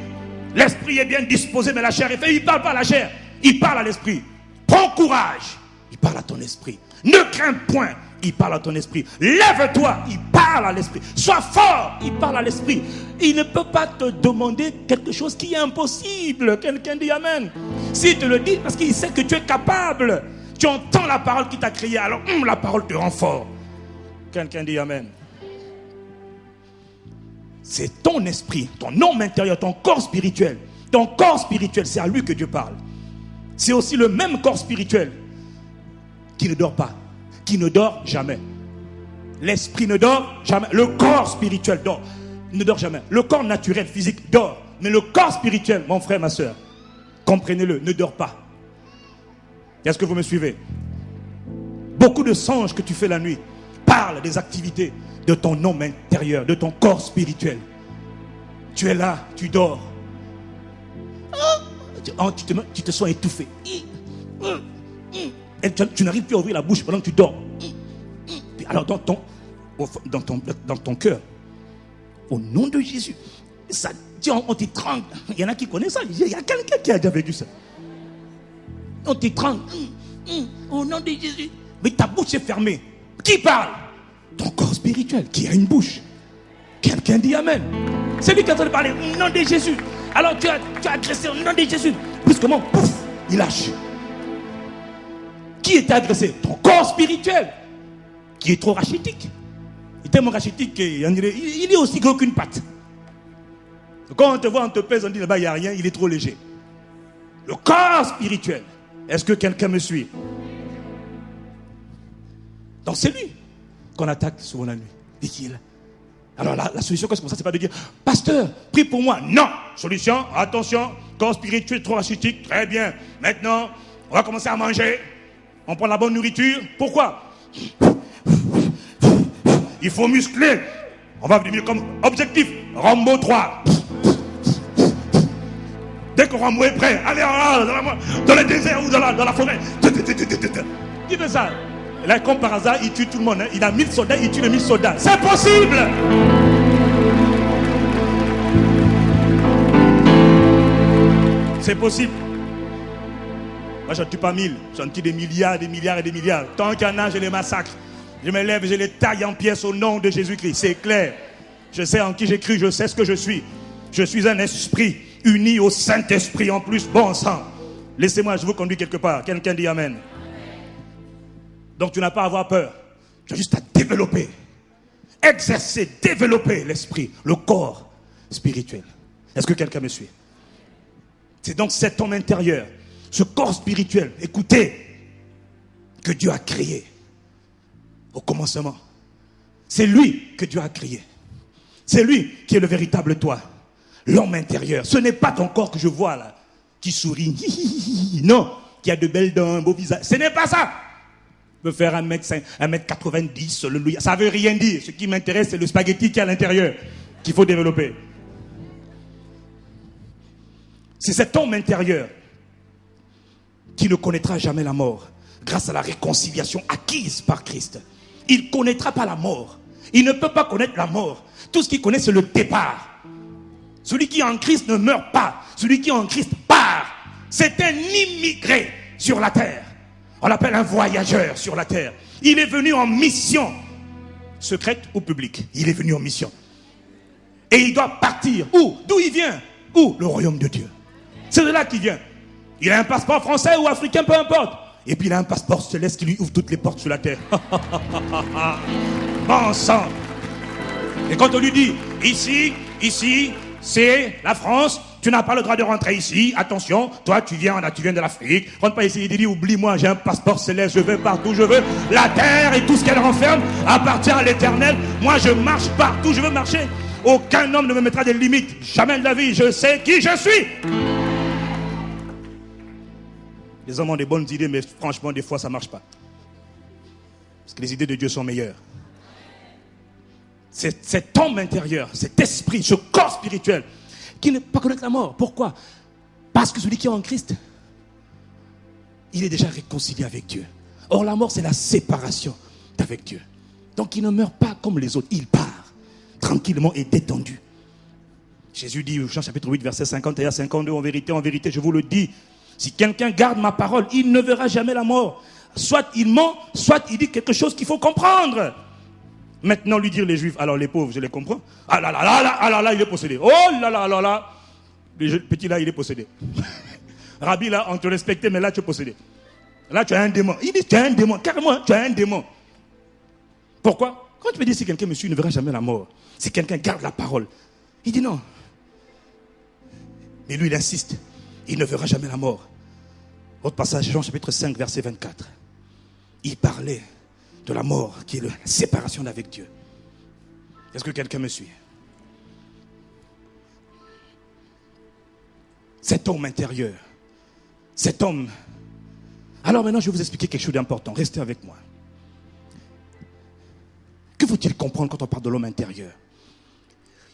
L'esprit est bien disposé, mais la chair est faite. Il ne parle pas à la chair. Il parle à l'esprit. Prends courage. Il parle à ton esprit. Ne crains point. Il parle à ton esprit. Lève-toi. Il parle à l'esprit. Sois fort. Il parle à l'esprit. Il ne peut pas te demander quelque chose qui est impossible. Quelqu'un dit Amen. S'il te le dit, parce qu'il sait que tu es capable. Tu entends la parole qui t'a créé. Alors la parole te rend fort. Quelqu'un dit Amen. C'est ton esprit, ton homme intérieur, ton corps spirituel. Ton corps spirituel, c'est à lui que Dieu parle. C'est aussi le même corps spirituel qui ne dort pas, qui ne dort jamais. L'esprit ne dort jamais. Le corps spirituel dort, ne dort jamais. Le corps naturel, physique, dort. Mais le corps spirituel, mon frère, ma soeur, comprenez-le, ne dort pas. Est-ce que vous me suivez? Beaucoup de songes que tu fais la nuit parlent des activités de ton homme intérieur, de ton corps spirituel. Tu es là, tu dors. Tu te sens étouffé. Et tu n'arrives plus à ouvrir la bouche pendant que tu dors. Alors dans ton cœur, au nom de Jésus, ça, on t'étrangle. Il y en a qui connaissent ça. Il y a quelqu'un qui a déjà vécu ça. On t'étrangle. Au nom de Jésus. Mais ta bouche est fermée. Qui parle? Ton corps spirituel qui a une bouche. Quelqu'un dit Amen. C'est lui qui est en train de parler au nom de Jésus. Alors tu as agressé au nom de Jésus. Brusquement, pouf, il lâche. Qui était agressé? Ton corps spirituel qui est trop rachitique. Il est tellement rachitique qu'il est aussi gros qu'une patte. Quand on te voit, on te pèse, on dit là-bas il n'y a rien, il est trop léger. Le corps spirituel. Est-ce que quelqu'un me suit? Donc c'est lui qu'on attaque souvent la nuit. Dit-il. Alors la solution, qu'est-ce que c'est pas de dire pasteur, prie pour moi. Non. Solution, attention, corps spirituel trop rachitique, très bien. Maintenant, on va commencer à manger. On prend la bonne nourriture. Pourquoi? Il faut muscler. On va devenir comme objectif. Rambo 3. Dès que Rambo est prêt, allez dans le désert ou dans la forêt. Qui fait ça? Là, comme par hasard, il tue tout le monde. Hein. Il a 1000 soldats, il tue les 1000 soldats. C'est possible! C'est possible. Moi, je ne tue pas 1000. Je tue des milliards, des milliards et des milliards. Tant qu'il y en a, je les massacre. Je me lève et je les taille en pièces au nom de Jésus-Christ. C'est clair. Je sais en qui j'ai cru, je sais ce que je suis. Je suis un esprit uni au Saint-Esprit en plus. Bon sang. Laissez-moi, je vous conduis quelque part. Quelqu'un dit Amen. Donc tu n'as pas à avoir peur. Tu as juste à développer, exercer, développer l'esprit, le corps spirituel. Est-ce que quelqu'un me suit? C'est donc cet homme intérieur, ce corps spirituel, écoutez, que Dieu a créé au commencement. C'est lui que Dieu a créé. C'est lui qui est le véritable toi. L'homme intérieur. Ce n'est pas ton corps que je vois là, qui sourit. Non, qui a de belles dents, un beau visage. Ce n'est pas ça. Me faire 1m90, ça ne veut rien dire. Ce qui m'intéresse, c'est le spaghetti qui est à l'intérieur, qu'il faut développer. C'est cet homme intérieur qui ne connaîtra jamais la mort grâce à la réconciliation acquise par Christ. Il ne connaîtra pas la mort. Il ne peut pas connaître la mort. Tout ce qu'il connaît, c'est le départ. Celui qui est en Christ ne meurt pas. Celui qui est en Christ part. C'est un immigré sur la terre. On l'appelle un voyageur sur la terre. Il est venu en mission. Secrète ou publique. Il est venu en mission. Et il doit partir. Où? D'où il vient? Où? Le royaume de Dieu. C'est de là qu'il vient. Il a un passeport français ou africain, peu importe. Et puis il a un passeport céleste qui lui ouvre toutes les portes sur la terre. Bon sang. Et quand on lui dit, ici, c'est la France, tu n'as pas le droit de rentrer ici, attention, toi tu viens de l'Afrique, rentre pas ici, il dit, oublie-moi, j'ai un passeport céleste, je vais partout, je veux. La terre et tout ce qu'elle renferme appartient à l'Éternel. Moi je marche partout, je veux marcher. Aucun homme ne me mettra des limites, jamais de la vie, je sais qui je suis. Les hommes ont des bonnes idées, mais franchement, des fois, ça ne marche pas. Parce que les idées de Dieu sont meilleures. C'est cet homme intérieur, cet esprit, ce corps spirituel, qui ne peut pas connaître la mort. Pourquoi? Parce que celui qui est en Christ, il est déjà réconcilié avec Dieu. Or, la mort, c'est la séparation avec Dieu. Donc, il ne meurt pas comme les autres. Il part, tranquillement et détendu. Jésus dit, Jean chapitre 8, verset 51 à 52, en vérité, je vous le dis, si quelqu'un garde ma parole, il ne verra jamais la mort. Soit il ment, soit il dit quelque chose qu'il faut comprendre. Maintenant, lui dire les Juifs, alors les pauvres, je les comprends. Ah là là là là, ah là là, il est possédé. Oh là là là là, le petit là, il est possédé. Rabbi là, on te respectait, mais là tu es possédé. Là tu as un démon. Il dit, tu as un démon, carrément, tu as un démon. Pourquoi? Quand tu me dis, si quelqu'un me suit, il ne verra jamais la mort. Si quelqu'un garde la parole, il dit non. Mais lui, il insiste, il ne verra jamais la mort. Autre passage, Jean chapitre 5, verset 24. Il parlait de la mort, qui est la séparation d'avec Dieu. Est-ce que quelqu'un me suit? Cet homme intérieur, cet homme. Alors maintenant, je vais vous expliquer quelque chose d'important. Restez avec moi. Que faut-il comprendre quand on parle de l'homme intérieur?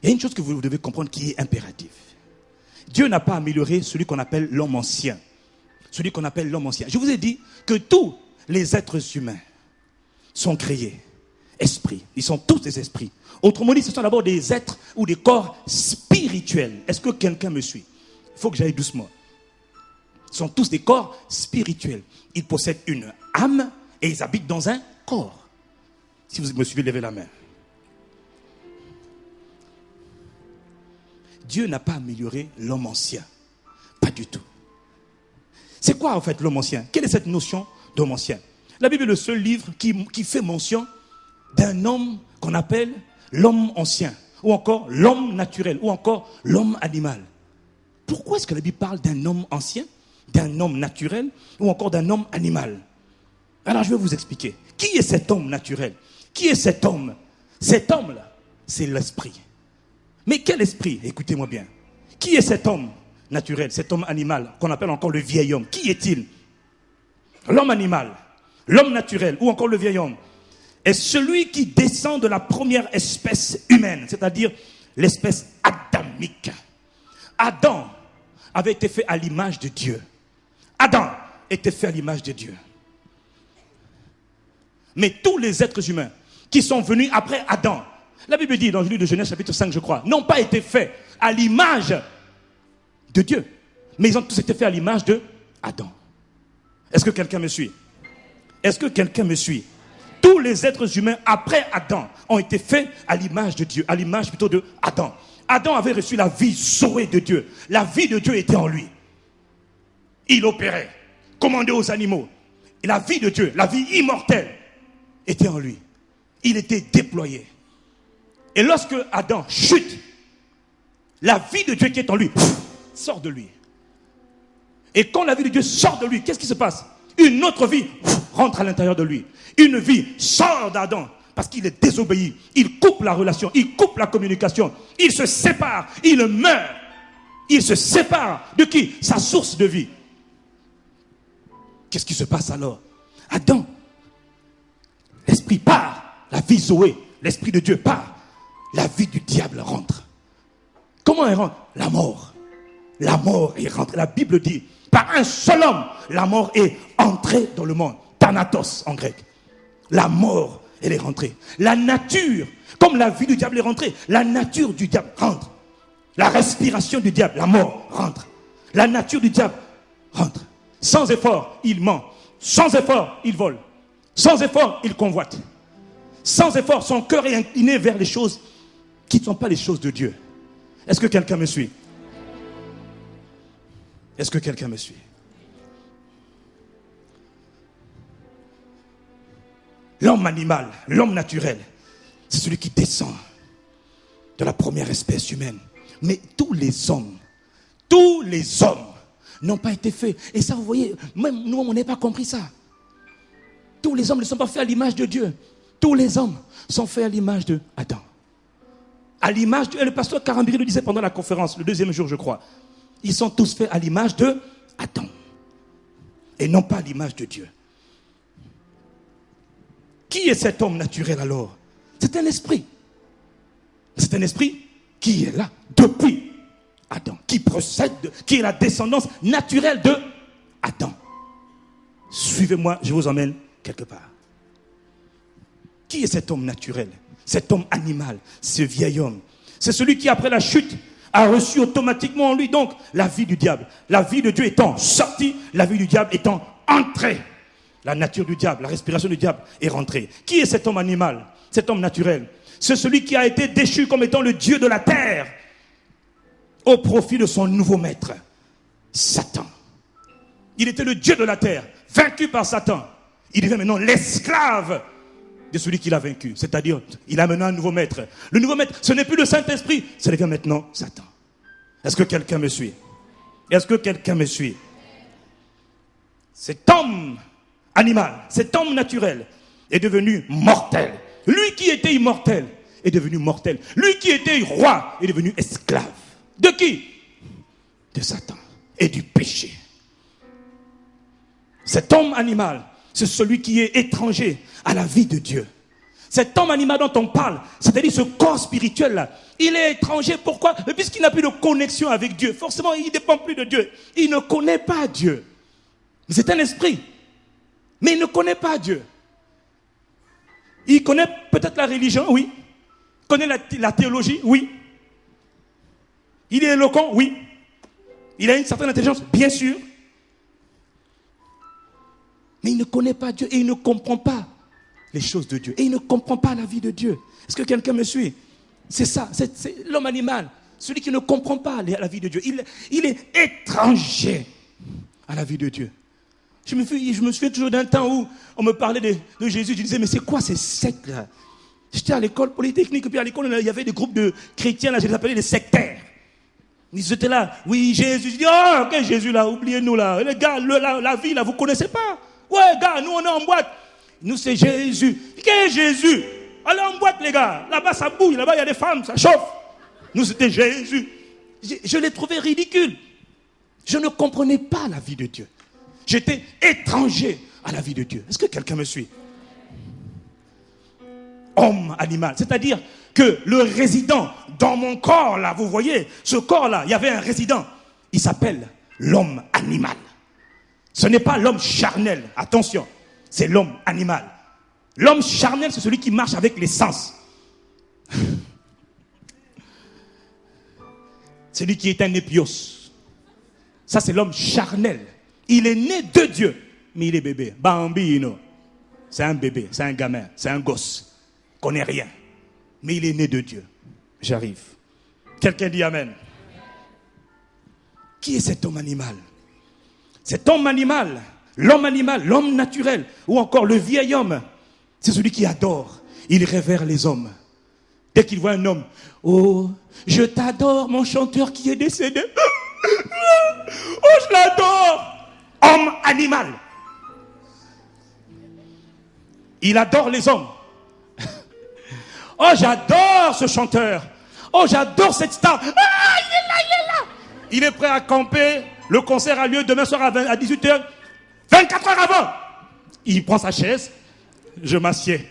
Il y a une chose que vous devez comprendre qui est impérative. Dieu n'a pas amélioré celui qu'on appelle l'homme ancien. Celui qu'on appelle l'homme ancien. Je vous ai dit que tous les êtres humains sont créés esprits. Ils sont tous des esprits. Autrement dit, ce sont d'abord des êtres ou des corps spirituels. Est-ce que quelqu'un me suit? Il faut que j'aille doucement. Ils sont tous des corps spirituels. Ils possèdent une âme et ils habitent dans un corps. Si vous me suivez, levez la main. Dieu n'a pas amélioré l'homme ancien. Pas du tout. C'est quoi en fait l'homme ancien? Quelle est cette notion d'homme ancien? La Bible est le seul livre qui fait mention d'un homme qu'on appelle l'homme ancien, ou encore l'homme naturel, ou encore l'homme animal. Pourquoi est-ce que la Bible parle d'un homme ancien, d'un homme naturel, ou encore d'un homme animal? Alors je vais vous expliquer. Qui est cet homme naturel? Qui est cet homme? Cet homme-là, c'est l'esprit. Mais quel esprit? Écoutez-moi bien. Qui est cet homme naturel, cet homme animal, qu'on appelle encore le vieil homme? Qui est-il? L'homme animal, l'homme naturel, ou encore le vieil homme, est celui qui descend de la première espèce humaine, c'est-à-dire l'espèce adamique. Adam avait été fait à l'image de Dieu. Adam était fait à l'image de Dieu. Mais tous les êtres humains qui sont venus après Adam, la Bible dit dans le livre de Genèse chapitre 5, je crois, n'ont pas été faits à l'image de Dieu. Mais ils ont tous été faits à l'image de Adam. Est-ce que quelqu'un me suit? Est-ce que quelqu'un me suit? Tous les êtres humains après Adam ont été faits à l'image de Dieu, à l'image plutôt de Adam. Adam avait reçu la vie Zoé de Dieu. La vie de Dieu était en lui. Il opérait, commandait aux animaux. Et la vie de Dieu, la vie immortelle, était en lui. Il était déployé. Et lorsque Adam chute, la vie de Dieu qui est en lui sort de lui. Et quand la vie de Dieu sort de lui, qu'est-ce qui se passe? Une autre vie rentre à l'intérieur de lui. Une vie sort d'Adam parce qu'il est désobéi. Il coupe la relation, il coupe la communication. Il se sépare, il meurt. Il se sépare de qui? Sa source de vie. Qu'est-ce qui se passe alors? Adam, l'esprit part, la vie Zoé, l'esprit de Dieu part. La vie du diable rentre. Comment elle rentre? La mort. La mort est rentrée. La Bible dit, par un seul homme, la mort est entrée dans le monde. Thanatos en grec. La mort, elle est rentrée. La nature, comme la vie du diable est rentrée, la nature du diable rentre. La respiration du diable, la mort, rentre. La nature du diable rentre. Sans effort, il ment. Sans effort, il vole. Sans effort, il convoite. Sans effort, son cœur est incliné vers les choses qui ne sont pas les choses de Dieu. Est-ce que quelqu'un me suit? Est-ce que quelqu'un me suit? L'homme animal, l'homme naturel, c'est celui qui descend de la première espèce humaine. Mais tous les hommes n'ont pas été faits. Et ça, vous voyez, même nous, on n'a pas compris ça. Tous les hommes ne sont pas faits à l'image de Dieu. Tous les hommes sont faits à l'image de Adam. À l'image de... Et le pasteur Karambiri le disait pendant la conférence, le deuxième jour, je crois. Ils sont tous faits à l'image de Adam. Et non pas à l'image de Dieu. Qui est cet homme naturel alors? C'est un esprit. C'est un esprit qui est là depuis Adam, qui procède, qui est la descendance naturelle de Adam. Suivez-moi, je vous emmène quelque part. Qui est cet homme naturel? Cet homme animal, ce vieil homme. C'est celui qui, après la chute, a reçu automatiquement en lui donc la vie du diable. La vie de Dieu étant sortie, la vie du diable étant entrée. La nature du diable, la respiration du diable est rentrée. Qui est cet homme animal? Cet homme naturel? C'est celui qui a été déchu comme étant le Dieu de la terre au profit de son nouveau maître, Satan. Il était le Dieu de la terre, vaincu par Satan. Il devient maintenant l'esclave de celui qui l'a vaincu. C'est-à-dire, il a maintenant un nouveau maître. Le nouveau maître, ce n'est plus le Saint-Esprit, ça devient maintenant Satan. Est-ce que quelqu'un me suit? Est-ce que quelqu'un me suit? Cet homme animal, cet homme naturel est devenu mortel. Lui qui était immortel est devenu mortel. Lui qui était roi est devenu esclave. De qui? De Satan et du péché. Cet homme animal, c'est celui qui est étranger à la vie de Dieu. Cet homme animal dont on parle, c'est-à-dire ce corps spirituel-là, il est étranger. Pourquoi? Puisqu'il n'a plus de connexion avec Dieu. Forcément, il ne dépend plus de Dieu. Il ne connaît pas Dieu. C'est un esprit. Mais il ne connaît pas Dieu. Il connaît peut-être la religion, oui. Il connaît la théologie, oui. Il est éloquent, oui. Il a une certaine intelligence, bien sûr. Mais il ne connaît pas Dieu et il ne comprend pas les choses de Dieu. Et il ne comprend pas la vie de Dieu. Est-ce que quelqu'un me suit? C'est ça, c'est l'homme animal. Celui qui ne comprend pas la vie de Dieu. Il est étranger à la vie de Dieu. Je me souviens toujours d'un temps où on me parlait de Jésus. Je disais, mais c'est quoi ces sectes-là? J'étais à l'école polytechnique, puis à l'école, il y avait des groupes de chrétiens, là, je les appelais des sectaires. Ils étaient là, oui, Jésus. Je dis, oh, quel Jésus là, oubliez-nous là. Les gars, la vie là, vous ne connaissez pas. Ouais, gars, nous on est en boîte. Nous c'est Jésus. Quel Jésus? Allez en boîte, les gars. Là-bas, ça bouille, là-bas, il y a des femmes, ça chauffe. Nous, c'était Jésus. Je l'ai trouvé ridicule. Je ne comprenais pas la vie de Dieu. J'étais étranger à la vie de Dieu. Est-ce que quelqu'un me suit? Homme animal. C'est-à-dire que le résident dans mon corps, là, vous voyez, ce corps-là, il y avait un résident. Il s'appelle l'homme animal. Ce n'est pas l'homme charnel. Attention, c'est l'homme animal. L'homme charnel, c'est celui qui marche avec les sens. Celui qui est un épios. Ça, c'est l'homme charnel. Il est né de Dieu, mais il est bébé. Bambino. C'est un bébé, c'est un gamin, c'est un gosse. Il ne connaît rien. Mais il est né de Dieu. J'arrive. Quelqu'un dit Amen. Qui est cet homme animal? Cet homme animal, l'homme naturel, ou encore le vieil homme, c'est celui qui adore. Il révère les hommes. Dès qu'il voit un homme, oh, je t'adore, mon chanteur qui est décédé. Oh, je l'adore. Homme animal. Il adore les hommes. Oh, j'adore ce chanteur. Oh, j'adore cette star. Ah, il est là, il est là. Il est prêt à camper. Le concert a lieu demain soir à 18h. 24 heures avant. Il prend sa chaise. Je m'assieds.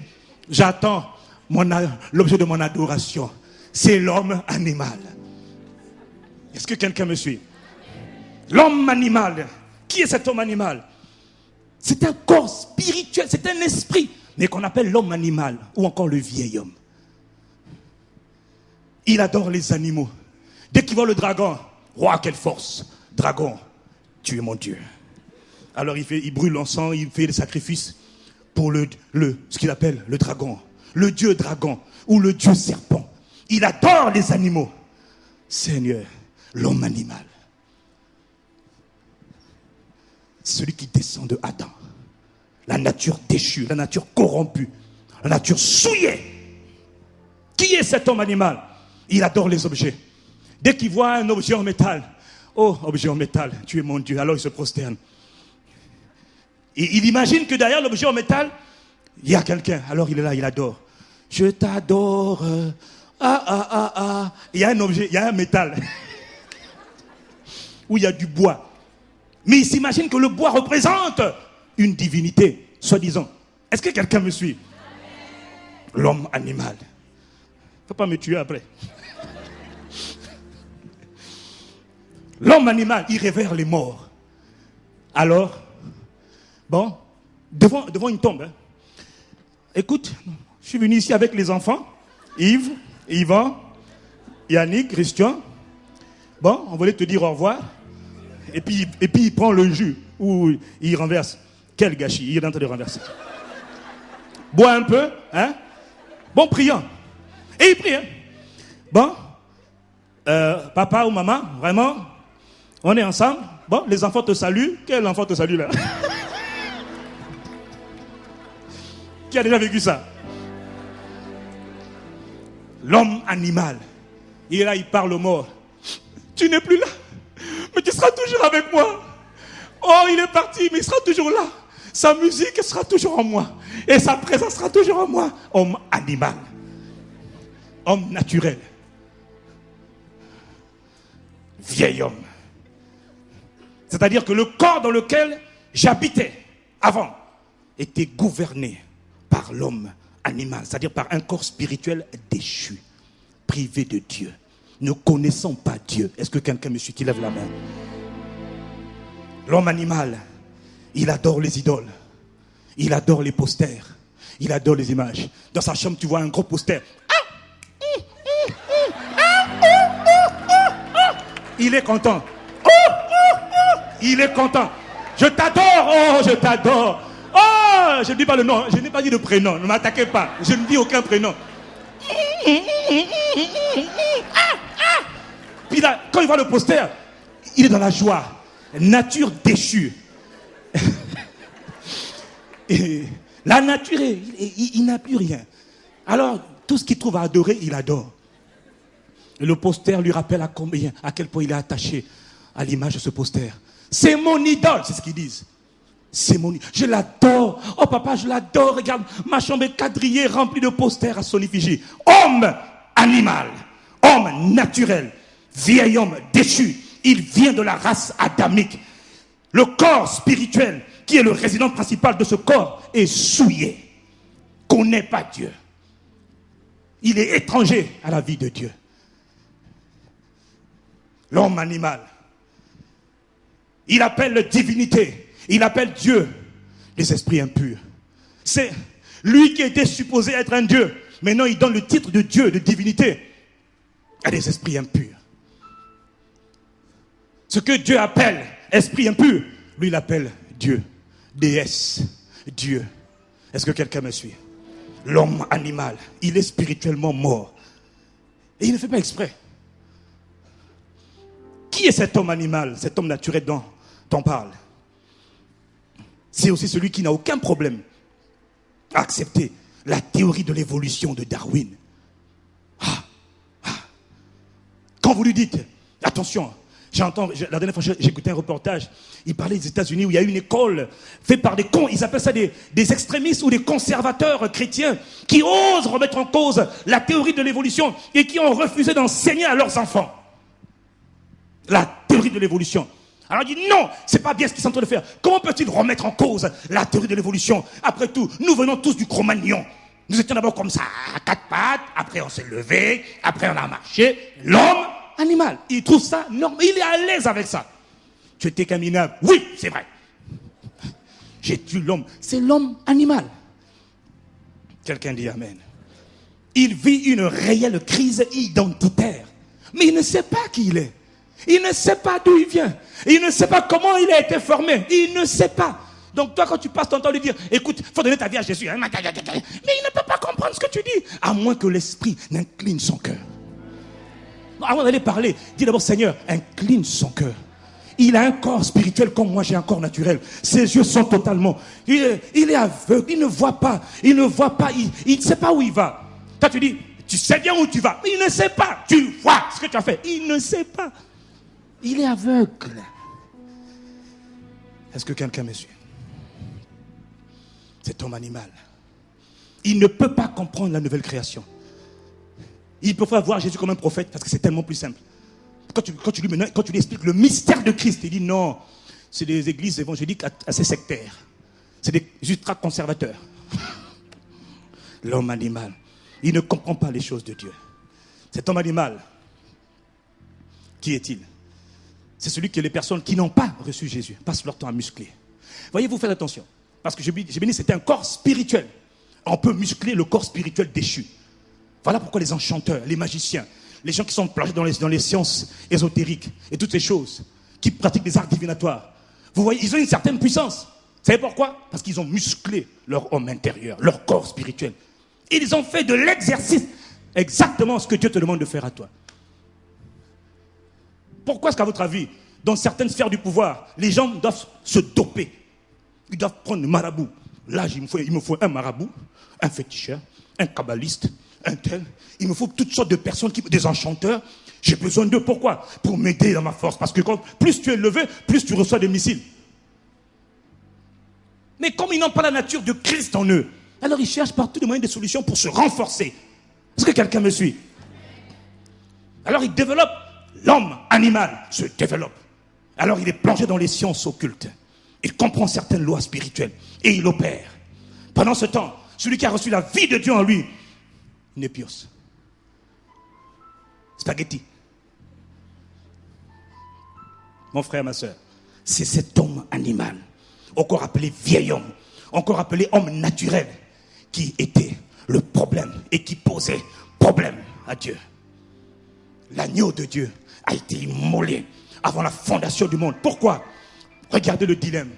J'attends l'objet de mon adoration. C'est l'homme animal. Est-ce que quelqu'un me suit? L'homme animal. Qui est cet homme animal? C'est un corps spirituel, c'est un esprit, mais qu'on appelle l'homme animal, ou encore le vieil homme. Il adore les animaux. Dès qu'il voit le dragon, roi, quelle force! Dragon, tu es mon Dieu. Alors il brûle l'encens, il fait des sacrifices pour ce qu'il appelle le dragon, le dieu dragon, ou le dieu serpent. Il adore les animaux. Seigneur, l'homme animal. Celui qui descend de Adam. La nature déchue, la nature corrompue, la nature souillée. Qui est cet homme animal? Il adore les objets. Dès qu'il voit un objet en métal, oh, objet en métal, tu es mon Dieu, alors il se prosterne. Et il imagine que derrière l'objet en métal, il y a quelqu'un. Alors il est là, il adore. Je t'adore. Il y a un objet, il y a un métal. Où il y a du bois. Mais il s'imagine que le bois représente une divinité, soi-disant. Est-ce que quelqu'un me suit? L'homme animal. Faut pas me tuer après. L'homme animal, il révère les morts. Alors, bon, devant une tombe. Hein. Écoute, je suis venu ici avec les enfants. Yves, Yvan, Yannick, Christian. Bon, on voulait te dire au revoir. Et puis il prend le jus ou il renverse. Quel gâchis, il est en train de renverser. Bois un peu, hein. Bon, prions. Et il prie, hein. Bon, papa ou maman, vraiment, on est ensemble. Bon, les enfants te saluent. Quel enfant te salue là? Qui a déjà vécu ça? L'homme animal. Il est là, il parle aux morts. Tu n'es plus là, mais tu seras toujours avec moi. Oh, il est parti, mais il sera toujours là. Sa musique sera toujours en moi. Et sa présence sera toujours en moi. Homme animal. Homme naturel. Vieil homme. C'est-à-dire que le corps dans lequel j'habitais avant était gouverné par l'homme animal. C'est-à-dire par un corps spirituel déchu, privé de Dieu. Ne connaissant pas Dieu. Est-ce que quelqu'un me suit qui lève la main? L'homme animal, il adore les idoles. Il adore les posters. Il adore les images. Dans sa chambre, tu vois un gros poster. Il est content. Il est content. Je t'adore. Oh, je t'adore. Oh, je ne dis pas le nom. Je n'ai pas dit de prénom. Ne m'attaquez pas. Je ne dis aucun prénom. Puis là, quand il voit le poster, il est dans la joie. Nature déchue. Et la nature, il n'a plus rien. Alors, tout ce qu'il trouve à adorer, il adore. Et le poster lui rappelle à quel point il est attaché à l'image de ce poster. C'est mon idole, c'est ce qu'ils disent. C'est mon idole. Je l'adore. Oh papa, je l'adore. Regarde, ma chambre est quadrillée, remplie de posters à son effigie. Homme animal, homme naturel, vieil homme déchu. Il vient de la race adamique. Le corps spirituel, qui est le résident principal de ce corps, est souillé. Connaît pas Dieu. Il est étranger à la vie de Dieu. L'homme animal. Il appelle divinité. Il appelle Dieu les esprits impurs. C'est lui qui était supposé être un Dieu. Maintenant, il donne le titre de Dieu, de divinité, à des esprits impurs. Ce que Dieu appelle esprit impur, lui il appelle Dieu, déesse, Dieu. Est-ce que quelqu'un me suit? L'homme animal, il est spirituellement mort. Et il ne fait pas exprès. Qui est cet homme animal, cet homme naturel dont on parle? C'est aussi celui qui n'a aucun problème à accepter la théorie de l'évolution de Darwin. vous lui dites, attention, la dernière fois j'écoutais un reportage, il parlait des États-Unis où il y a une école faite par des cons, ils appellent ça des extrémistes ou des conservateurs chrétiens qui osent remettre en cause la théorie de l'évolution et qui ont refusé d'enseigner à leurs enfants la théorie de l'évolution. Alors il dit non, c'est pas bien ce qu'ils sont en train de faire. Comment peut-il remettre en cause la théorie de l'évolution? Après tout, nous venons tous du Cro-Magnon. Nous étions d'abord comme ça, à quatre pattes, après on s'est levé, après on a marché. L'homme, animal, il trouve ça normal, il est à l'aise avec ça. Tu étais qu'un minable. Oui, c'est vrai. J'ai tué l'homme. C'est l'homme animal. Quelqu'un dit amen. Il vit une réelle crise identitaire. Mais il ne sait pas qui il est. Il ne sait pas d'où il vient. Il ne sait pas comment il a été formé. Il ne sait pas. Donc toi, quand tu passes ton temps à lui dire, écoute, il faut donner ta vie à Jésus. Mais il ne peut pas comprendre ce que tu dis. À moins que l'esprit n'incline son cœur. Avant d'aller parler, dis d'abord, Seigneur, incline son cœur. Il a un corps spirituel comme moi, j'ai un corps naturel. Ses yeux sont totalement... Il est aveugle, il ne voit pas. Il ne voit pas, il ne sait pas où il va. Toi, tu dis, tu sais bien où tu vas. Il ne sait pas. Tu vois ce que tu as fait. Il ne sait pas. Il est aveugle. Est-ce que quelqu'un me suit? Cet homme animal. Il ne peut pas comprendre la nouvelle création. Il peut pas voir Jésus comme un prophète parce que c'est tellement plus simple. Quand tu lui expliques le mystère de Christ, il dit non, c'est des églises évangéliques assez sectaires. C'est des ultra-conservateurs. L'homme animal. Il ne comprend pas les choses de Dieu. Cet homme animal, qui est-il? C'est celui que les personnes qui n'ont pas reçu Jésus passent leur temps à muscler. Voyez-vous, faites attention. Parce que j'ai béni, c'est un corps spirituel. On peut muscler le corps spirituel déchu. Voilà pourquoi les enchanteurs, les magiciens, les gens qui sont plongés dans les sciences ésotériques et toutes ces choses, qui pratiquent des arts divinatoires, vous voyez, ils ont une certaine puissance. Vous savez pourquoi? Parce qu'ils ont musclé leur homme intérieur, leur corps spirituel. Ils ont fait de l'exercice exactement ce que Dieu te demande de faire à toi. Pourquoi est-ce qu'à votre avis, dans certaines sphères du pouvoir, les gens doivent se doper? Ils doivent prendre le marabout. Là, il me faut un marabout, un féticheur, un kabbaliste, un tel. Il me faut toutes sortes de personnes, des enchanteurs. J'ai besoin d'eux. Pourquoi? Pour m'aider dans ma force. Parce que plus tu es levé, plus tu reçois des missiles. Mais comme ils n'ont pas la nature de Christ en eux, alors ils cherchent par tous les moyens des solutions pour se renforcer. Est-ce que quelqu'un me suit? Alors ils développent. L'homme animal se développe. Alors il est plongé dans les sciences occultes. Il comprend certaines lois spirituelles. Et il opère. Pendant ce temps, celui qui a reçu la vie de Dieu en lui, népios. Spaghetti. Mon frère, ma soeur, c'est cet homme animal, encore appelé vieil homme, encore appelé homme naturel, qui était le problème et qui posait problème à Dieu. L'agneau de Dieu a été immolé avant la fondation du monde. Pourquoi? Regardez le dilemme.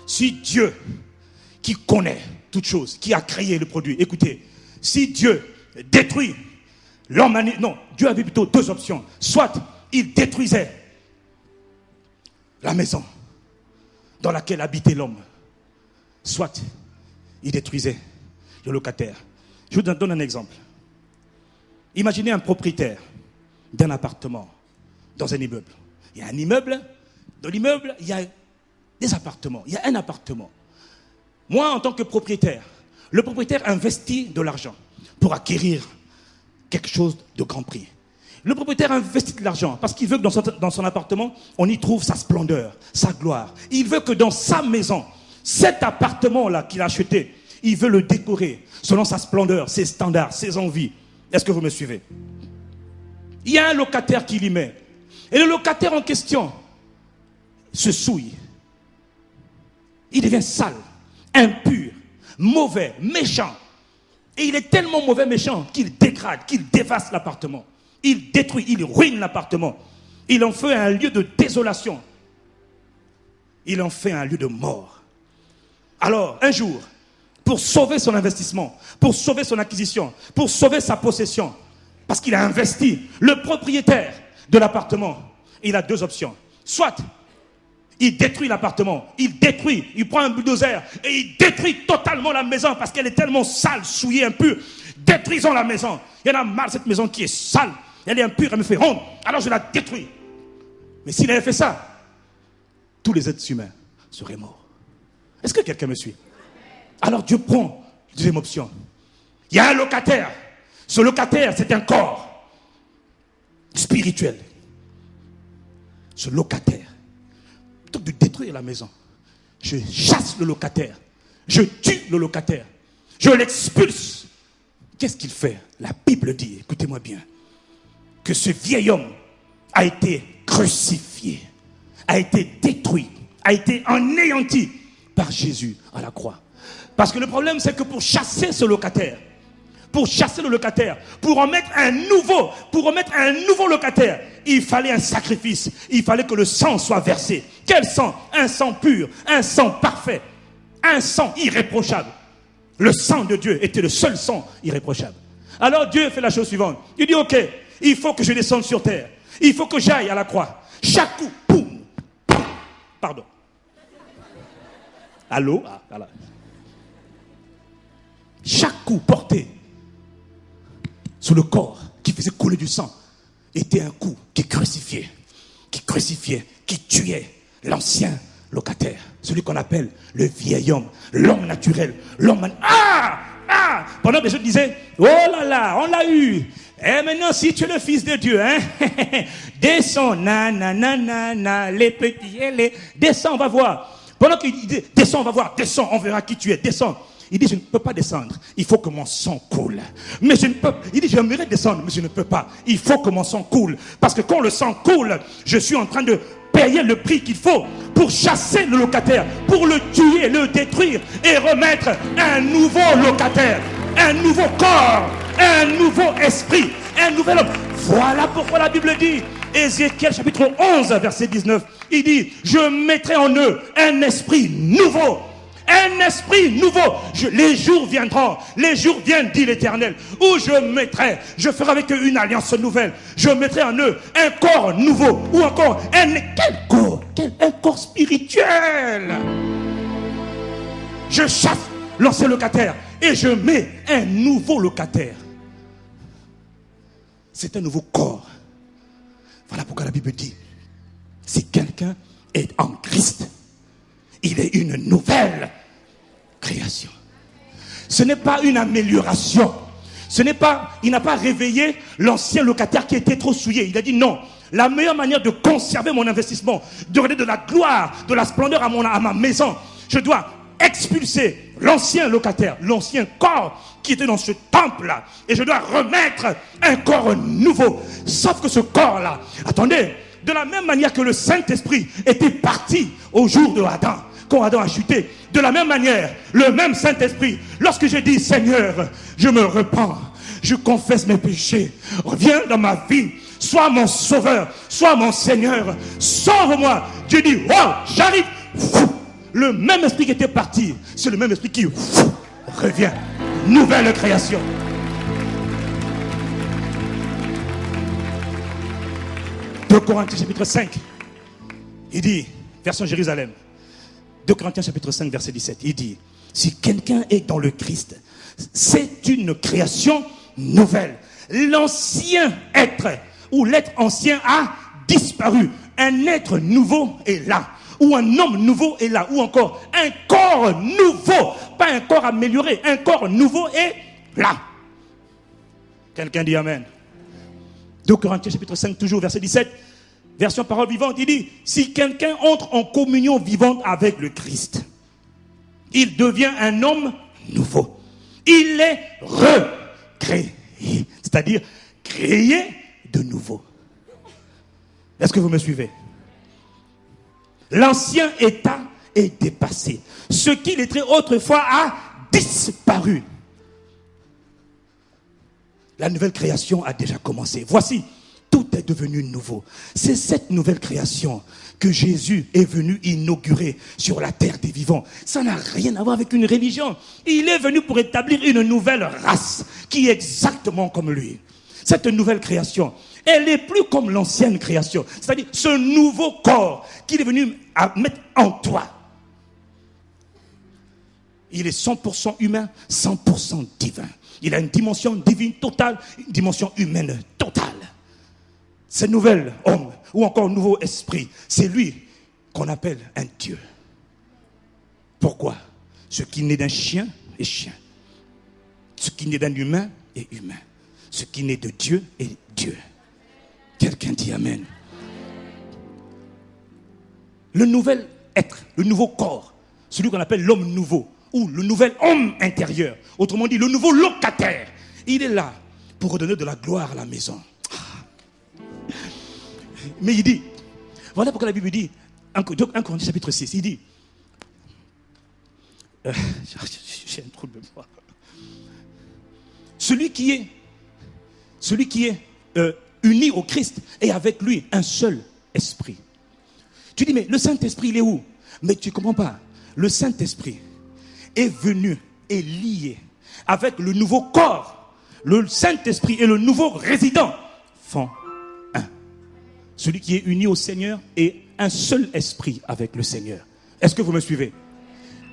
Si Dieu, qui connaît toutes choses, qui a créé le produit, écoutez, si Dieu détruit l'homme animal, non, Dieu avait plutôt deux options. Soit il détruisait la maison dans laquelle habitait l'homme, soit il détruisait le locataire. Je vous donne un exemple. Imaginez un propriétaire d'un appartement dans un immeuble. Il y a un immeuble, dans l'immeuble, il y a des appartements, il y a un appartement. Moi, en tant que propriétaire, le propriétaire investit de l'argent pour acquérir quelque chose de grand prix. Le propriétaire investit de l'argent parce qu'il veut que dans son appartement, on y trouve sa splendeur, sa gloire. Il veut que dans sa maison, cet appartement-là qu'il a acheté, il veut le décorer selon sa splendeur, ses standards, ses envies. Est-ce que vous me suivez? Il y a un locataire qui l'y met. Et le locataire en question se souille. Il devient sale, impur, mauvais, méchant. Et il est tellement mauvais, méchant, qu'il dégrade, qu'il dévaste l'appartement. Il détruit, il ruine l'appartement. Il en fait un lieu de désolation. Il en fait un lieu de mort. Alors, un jour, pour sauver son investissement, pour sauver son acquisition, pour sauver sa possession, parce qu'il a investi, le propriétaire de l'appartement, il a deux options. Soit il détruit l'appartement, il prend un bulldozer et il détruit totalement la maison parce qu'elle est tellement sale, souillée, impure. Détruisons la maison. Il y en a marre de cette maison qui est sale. elle est impure, elle me fait honte, alors je la détruis. Mais s'il avait fait ça, tous les êtres humains seraient morts. Est-ce que quelqu'un me suit? Alors Dieu prend la deuxième option. Il y a un locataire. Ce locataire, c'est un corps spirituel. Ce locataire, plutôt que de détruire la maison, je chasse le locataire. Je tue le locataire. Je l'expulse. Qu'est-ce qu'il fait? La Bible dit, écoutez-moi bien, que ce vieil homme a été crucifié, a été détruit, a été anéanti par Jésus à la croix. Parce que le problème, c'est que pour chasser ce locataire, pour chasser le locataire, pour remettre un nouveau locataire, il fallait un sacrifice, il fallait que le sang soit versé. Quel sang? Un sang pur, un sang parfait, un sang irréprochable. Le sang de Dieu était le seul sang irréprochable. Alors Dieu fait la chose suivante. Il dit, ok, il faut que je descende sur terre. Il faut que j'aille à la croix. Chaque coup, boum, pardon. Allô? Ah, voilà. Chaque coup porté sur le corps qui faisait couler du sang était un coup qui crucifiait, qui tuait l'ancien locataire, celui qu'on appelle le vieil homme, l'homme naturel, l'homme... Pendant que les autres disaient, oh là là, on l'a eu. Et maintenant, si tu es le fils de Dieu, hein, descends, les petits, descends, on va voir. Pendant qu'il dit, descends, on va voir, descends, on verra qui tu es, descends. Il dit, je ne peux pas descendre, il faut que mon sang coule. Mais je ne peux pas. Il dit, j'aimerais descendre, mais je ne peux pas. Il faut que mon sang coule. Parce que quand le sang coule, je suis en train de payer le prix qu'il faut pour chasser le locataire, pour le tuer, le détruire et remettre un nouveau locataire, un nouveau corps, un nouveau esprit, un nouvel homme. Voilà pourquoi la Bible dit, Ézéchiel chapitre 11, verset 19, il dit, je mettrai en eux un esprit nouveau. Un esprit nouveau. Les jours viendront. Les jours viennent, dit l'Éternel, où je ferai avec eux une alliance nouvelle. Je mettrai en eux un corps nouveau. Ou encore, quel corps? Un corps spirituel. Je chasse l'ancien locataire et je mets un nouveau locataire. C'est un nouveau corps. Voilà pourquoi la Bible dit, si quelqu'un est en Christ, il est une nouvelle création. Ce n'est pas une amélioration. Il n'a pas réveillé l'ancien locataire qui était trop souillé. Il a dit non. La meilleure manière de conserver mon investissement, de redonner de la gloire, de la splendeur à ma maison, je dois expulser l'ancien locataire, l'ancien corps qui était dans ce temple-là. Et je dois remettre un corps nouveau. Sauf que ce corps-là, attendez, de la même manière que le Saint-Esprit était parti au jour de Adam, quand Adam a chuté, de la même manière, le même Saint-Esprit, lorsque j'ai dit Seigneur, je me repens, je confesse mes péchés, reviens dans ma vie, sois mon sauveur, sois mon Seigneur, sauve-moi. Dieu dit, wow, j'arrive. Le même esprit qui était parti, c'est le même esprit qui revient. Nouvelle création. Deux Corinthiens chapitre 5, il dit, version Jérusalem, 2 Corinthiens chapitre 5 verset 17, il dit, si quelqu'un est dans le Christ, c'est une création nouvelle. L'ancien être ou l'être ancien a disparu. Un être nouveau est là. Ou un homme nouveau est là. Ou encore un corps nouveau. Pas un corps amélioré. Un corps nouveau est là. Quelqu'un dit Amen. 2 Corinthiens chapitre 5 toujours verset 17. Version parole vivante, il dit, si quelqu'un entre en communion vivante avec le Christ, il devient un homme nouveau. Il est recréé. C'est-à-dire créé de nouveau. Est-ce que vous me suivez? L'ancien état est dépassé. Ce qu'il était autrefois a disparu. La nouvelle création a déjà commencé. Voici, tout est devenu nouveau. C'est cette nouvelle création que Jésus est venu inaugurer sur la terre des vivants. Ça n'a rien à voir avec une religion. Il est venu pour établir une nouvelle race qui est exactement comme lui. Cette nouvelle création, elle n'est plus comme l'ancienne création. C'est-à-dire ce nouveau corps qu'il est venu à mettre en toi. Il est 100% humain, 100% divin. Il a une dimension divine totale, une dimension humaine totale. ce nouvel homme, ou encore nouveau esprit, c'est lui qu'on appelle un Dieu. Pourquoi? Ce qui naît d'un chien est chien. Ce qui naît d'un humain est humain. Ce qui naît de Dieu est Dieu. Quelqu'un dit Amen. Le nouvel être, le nouveau corps, celui qu'on appelle l'homme nouveau, ou le nouvel homme intérieur, autrement dit le nouveau locataire, il est là pour redonner de la gloire à la maison. Mais il dit, voilà pourquoi la Bible dit, 1 Corinthiens chapitre 6, il dit, j'ai un trou de mémoire. Celui qui est uni au Christ est avec lui un seul esprit. Tu dis, mais le Saint-Esprit, il est où? Mais tu ne comprends pas. Le Saint-Esprit est venu et lié avec le nouveau corps. Le Saint-Esprit et le nouveau résident font un. Celui qui est uni au Seigneur est un seul esprit avec le Seigneur. Est-ce que vous me suivez?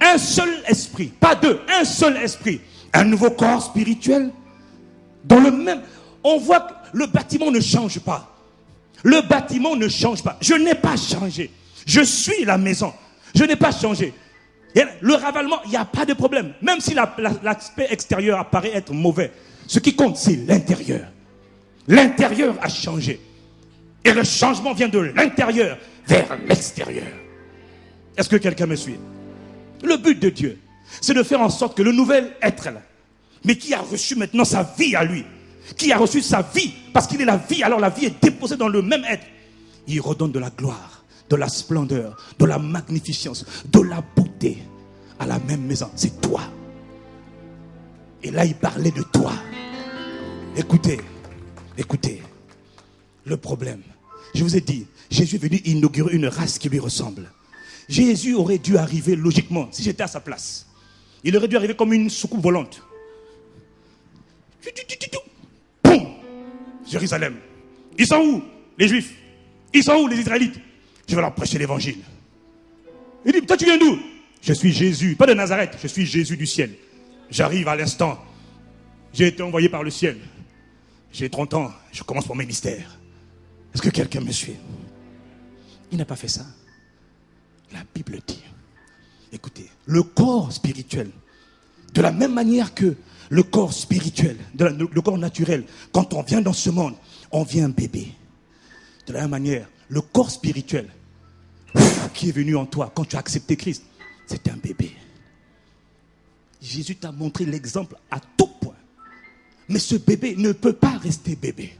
Un seul esprit, pas deux, un seul esprit. Un nouveau corps spirituel dans le même... On voit que le bâtiment ne change pas. Le bâtiment ne change pas. Je n'ai pas changé. Je suis la maison. Je n'ai pas changé. Et le ravalement, il n'y a pas de problème. Même si l'aspect extérieur apparaît être mauvais, ce qui compte, c'est l'intérieur. L'intérieur a changé. Et le changement vient de l'intérieur vers l'extérieur. Est-ce que quelqu'un me suit? Le but de Dieu, c'est de faire en sorte que le nouvel être là, mais qui a reçu maintenant sa vie à lui, qui a reçu sa vie, parce qu'il est la vie, alors la vie est déposée dans le même être. Il redonne de la gloire, de la splendeur, de la magnificence, de la beauté à la même maison. C'est toi. Et là, il parlait de toi. Écoutez, le problème. Je vous ai dit, Jésus est venu inaugurer une race qui lui ressemble. Jésus aurait dû arriver logiquement, si j'étais à sa place. Il aurait dû arriver comme une soucoupe volante. Boum! Jérusalem. Ils sont où, les Juifs? Ils sont où, les Israélites? Je vais leur prêcher l'évangile. Il dit, toi tu viens d'où? Je suis Jésus, pas de Nazareth, je suis Jésus du ciel. J'arrive à l'instant. J'ai été envoyé par le ciel. J'ai 30 ans, je commence mon ministère. Est-ce que quelqu'un me suit? Il n'a pas fait ça. La Bible dit, écoutez, le corps spirituel, de la même manière que le corps spirituel, le corps naturel, quand on vient dans ce monde, on vient bébé. De la même manière, le corps spirituel qui est venu en toi quand tu as accepté Christ, c'est un bébé. Jésus t'a montré l'exemple à tout point. Mais ce bébé ne peut pas rester bébé.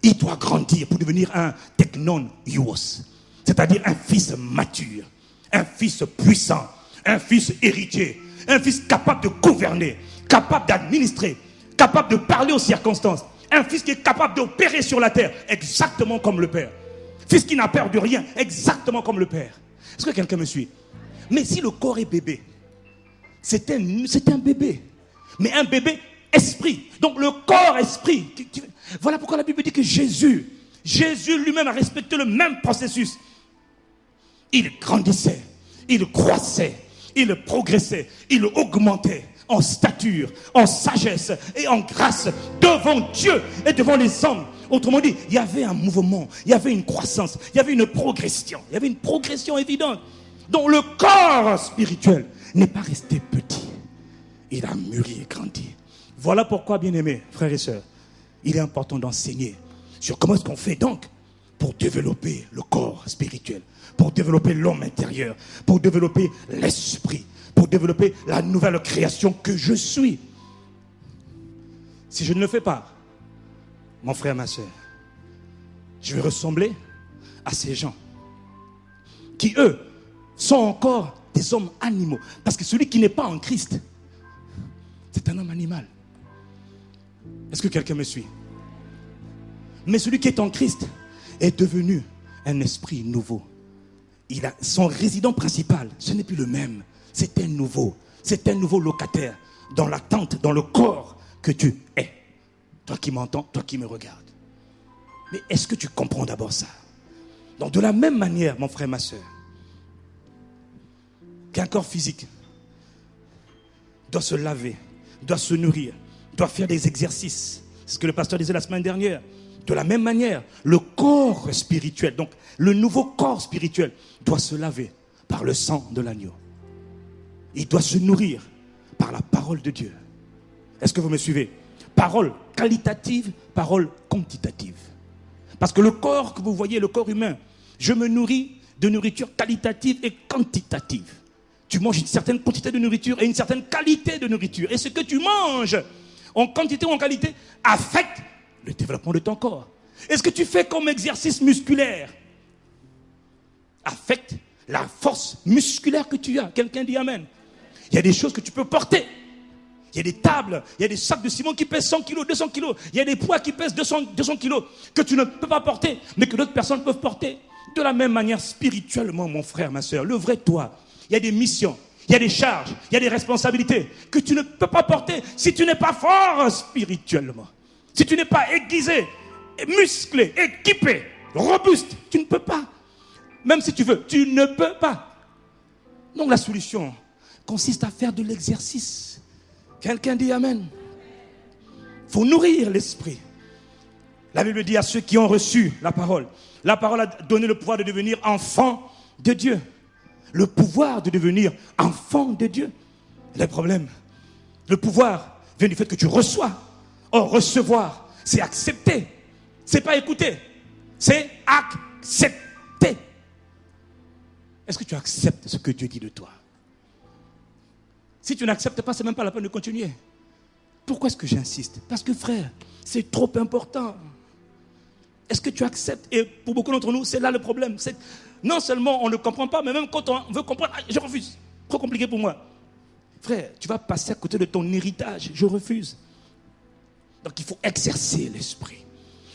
Il doit grandir pour devenir un teknon ios, c'est-à-dire un fils mature, un fils puissant, un fils héritier, un fils capable de gouverner, capable d'administrer, capable de parler aux circonstances, un fils qui est capable d'opérer sur la terre, exactement comme le Père. Fils qui n'a peur de rien, exactement comme le Père. Est-ce que quelqu'un me suit? Mais si le corps est bébé, c'est un bébé. Mais un bébé esprit. Donc le corps esprit. Voilà pourquoi la Bible dit que Jésus lui-même a respecté le même processus. Il grandissait, il croissait, il progressait, il augmentait en stature, en sagesse et en grâce devant Dieu et devant les hommes. Autrement dit, il y avait un mouvement, il y avait une croissance, il y avait une progression évidente. Donc le corps spirituel n'est pas resté petit. Il a mûri et grandi. Voilà pourquoi, bien-aimés, frères et sœurs, il est important d'enseigner sur comment est-ce qu'on fait donc pour développer le corps spirituel, pour développer l'homme intérieur, pour développer l'esprit, pour développer la nouvelle création que je suis. Si je ne le fais pas, mon frère, ma soeur, je vais ressembler à ces gens qui, eux, sont encore des hommes animaux. Parce que celui qui n'est pas en Christ, c'est un homme animal. Est-ce que quelqu'un me suit? Mais celui qui est en Christ est devenu un esprit nouveau. Il a son résident principal, ce n'est plus le même. C'est un nouveau locataire dans la tente, dans le corps que tu es. Toi qui m'entends, toi qui me regardes. Mais est-ce que tu comprends d'abord ça? Donc de la même manière, mon frère, ma soeur, qu'un corps physique doit se laver, doit se nourrir, doit faire des exercices. C'est ce que le pasteur disait la semaine dernière. De la même manière, le corps spirituel, donc le nouveau corps spirituel, doit se laver par le sang de l'agneau. Il doit se nourrir par la parole de Dieu. Est-ce que vous me suivez? Parole qualitative, parole quantitative. Parce que le corps que vous voyez, le corps humain, je me nourris de nourriture qualitative et quantitative. Tu manges une certaine quantité de nourriture et une certaine qualité de nourriture. Et ce que tu manges, en quantité ou en qualité, affecte le développement de ton corps. Et ce que tu fais comme exercice musculaire affecte la force musculaire que tu as. Quelqu'un dit Amen. Il y a des choses que tu peux porter. Il y a des tables, il y a des sacs de ciment qui pèsent 100 kilos, 200 kilos. Il y a des poids qui pèsent 200 kilos que tu ne peux pas porter, mais que d'autres personnes peuvent porter. De la même manière, spirituellement, mon frère, ma soeur, le vrai toi, il y a des missions, il y a des charges, il y a des responsabilités que tu ne peux pas porter si tu n'es pas fort spirituellement. Si tu n'es pas aiguisé, musclé, équipé, robuste, tu ne peux pas. Même si tu veux, tu ne peux pas. Donc la solution consiste à faire de l'exercice. Quelqu'un dit Amen. Il faut nourrir l'esprit. La Bible dit à ceux qui ont reçu la parole a donné le pouvoir de devenir enfant de Dieu. Le pouvoir de devenir enfant de Dieu. Le problème, le pouvoir vient du fait que tu reçois. Or, recevoir, c'est accepter. C'est pas écouter. C'est accepter. Est-ce que tu acceptes ce que Dieu dit de toi? Si tu n'acceptes pas, c'est même pas la peine de continuer. Pourquoi est-ce que j'insiste? Parce que frère, c'est trop important. Est-ce que tu acceptes? Et pour beaucoup d'entre nous, c'est là le problème. C'est non seulement on ne comprend pas, mais même quand on veut comprendre, je refuse. Trop compliqué pour moi. Frère, tu vas passer à côté de ton héritage. Je refuse. Donc il faut exercer l'esprit.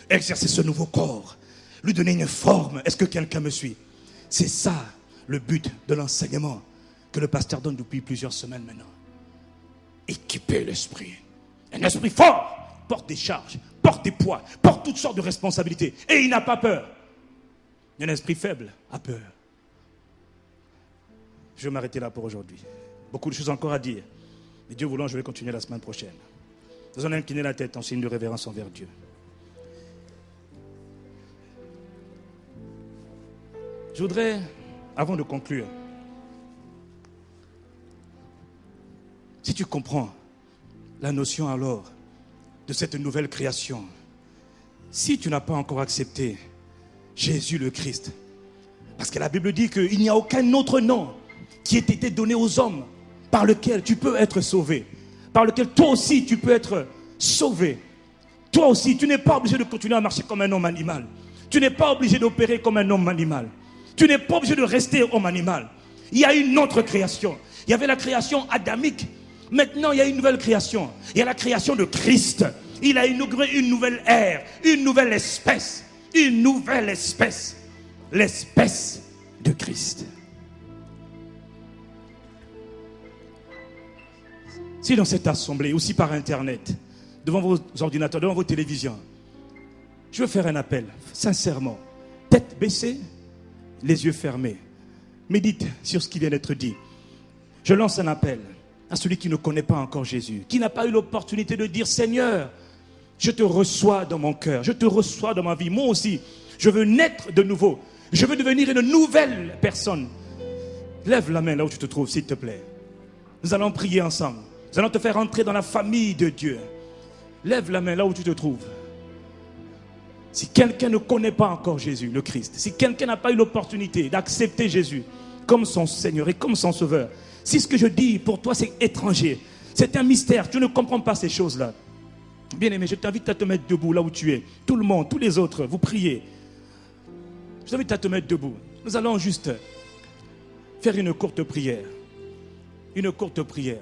Exercer ce nouveau corps. Lui donner une forme. Est-ce que quelqu'un me suit? C'est ça le but de l'enseignement que le pasteur donne depuis plusieurs semaines maintenant. Équiper l'esprit. Un esprit fort porte des charges, porte des poids, porte toutes sortes de responsabilités. Et il n'a pas peur. Un esprit faible a peur. Je vais m'arrêter là pour aujourd'hui. Beaucoup de choses encore à dire. Mais Dieu voulant, je vais continuer la semaine prochaine. Nous allons incliner la tête en signe de révérence envers Dieu. Je voudrais, avant de conclure, si tu comprends la notion alors de cette nouvelle création, si tu n'as pas encore accepté Jésus le Christ, parce que la Bible dit qu'il n'y a aucun autre nom qui ait été donné aux hommes par lequel tu peux être sauvé, par lequel toi aussi tu peux être sauvé. Toi aussi, tu n'es pas obligé de continuer à marcher comme un homme animal. Tu n'es pas obligé d'opérer comme un homme animal. Tu n'es pas obligé de rester homme animal. Il y a une autre création. Il y avait la création adamique. Maintenant, il y a une nouvelle création. Il y a la création de Christ. Il a inauguré une nouvelle ère, une nouvelle espèce. Une nouvelle espèce. L'espèce de Christ. Si dans cette assemblée, aussi par Internet, devant vos ordinateurs, devant vos télévisions, je veux faire un appel, sincèrement. Tête baissée, les yeux fermés. Médite sur ce qui vient d'être dit. Je lance un appel à celui qui ne connaît pas encore Jésus, qui n'a pas eu l'opportunité de dire « Seigneur, je te reçois dans mon cœur, je te reçois dans ma vie. Moi aussi, je veux naître de nouveau. Je veux devenir une nouvelle personne. » Lève la main là où tu te trouves, s'il te plaît. Nous allons prier ensemble. Nous allons te faire entrer dans la famille de Dieu. Lève la main là où tu te trouves. Si quelqu'un ne connaît pas encore Jésus, le Christ, si quelqu'un n'a pas eu l'opportunité d'accepter Jésus comme son Seigneur et comme son Sauveur, si ce que je dis pour toi c'est étranger, c'est un mystère, tu ne comprends pas ces choses-là, bien-aimé, je t'invite à te mettre debout là où tu es. Tout le monde, tous les autres, vous priez. Je t'invite à te mettre debout. Nous allons juste faire une courte prière. Une courte prière.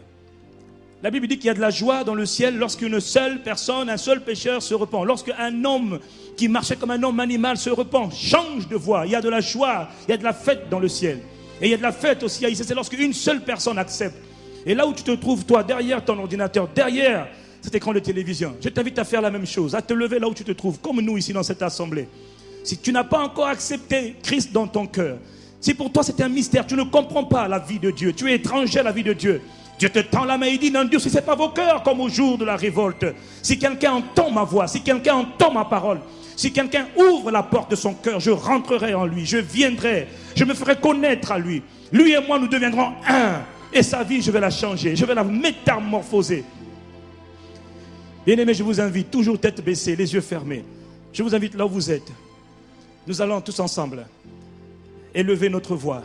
La Bible dit qu'il y a de la joie dans le ciel lorsqu'une seule personne, un seul pécheur se repent. Lorsqu'un homme qui marchait comme un homme animal se repent, change de voie. Il y a de la joie, il y a de la fête dans le ciel. Et il y a de la fête aussi ici, c'est lorsqu'une seule personne accepte. Et là où tu te trouves, toi, derrière ton ordinateur, derrière cet écran de télévision, je t'invite à faire la même chose, à te lever là où tu te trouves, comme nous ici dans cette assemblée. Si tu n'as pas encore accepté Christ dans ton cœur, si pour toi c'est un mystère, tu ne comprends pas la vie de Dieu, tu es étranger à la vie de Dieu, Dieu te tend la main et dit, n'endurcissez pas vos cœurs comme au jour de la révolte. Si quelqu'un entend ma voix, si quelqu'un entend ma parole, Si quelqu'un ouvre la porte de son cœur, je rentrerai en lui, je viendrai, je me ferai connaître à lui. Lui et moi, nous deviendrons un. Et sa vie, je vais la changer, je vais la métamorphoser. Bien-aimés, je vous invite, toujours tête baissée, les yeux fermés. Je vous invite là où vous êtes. Nous allons tous ensemble élever notre voix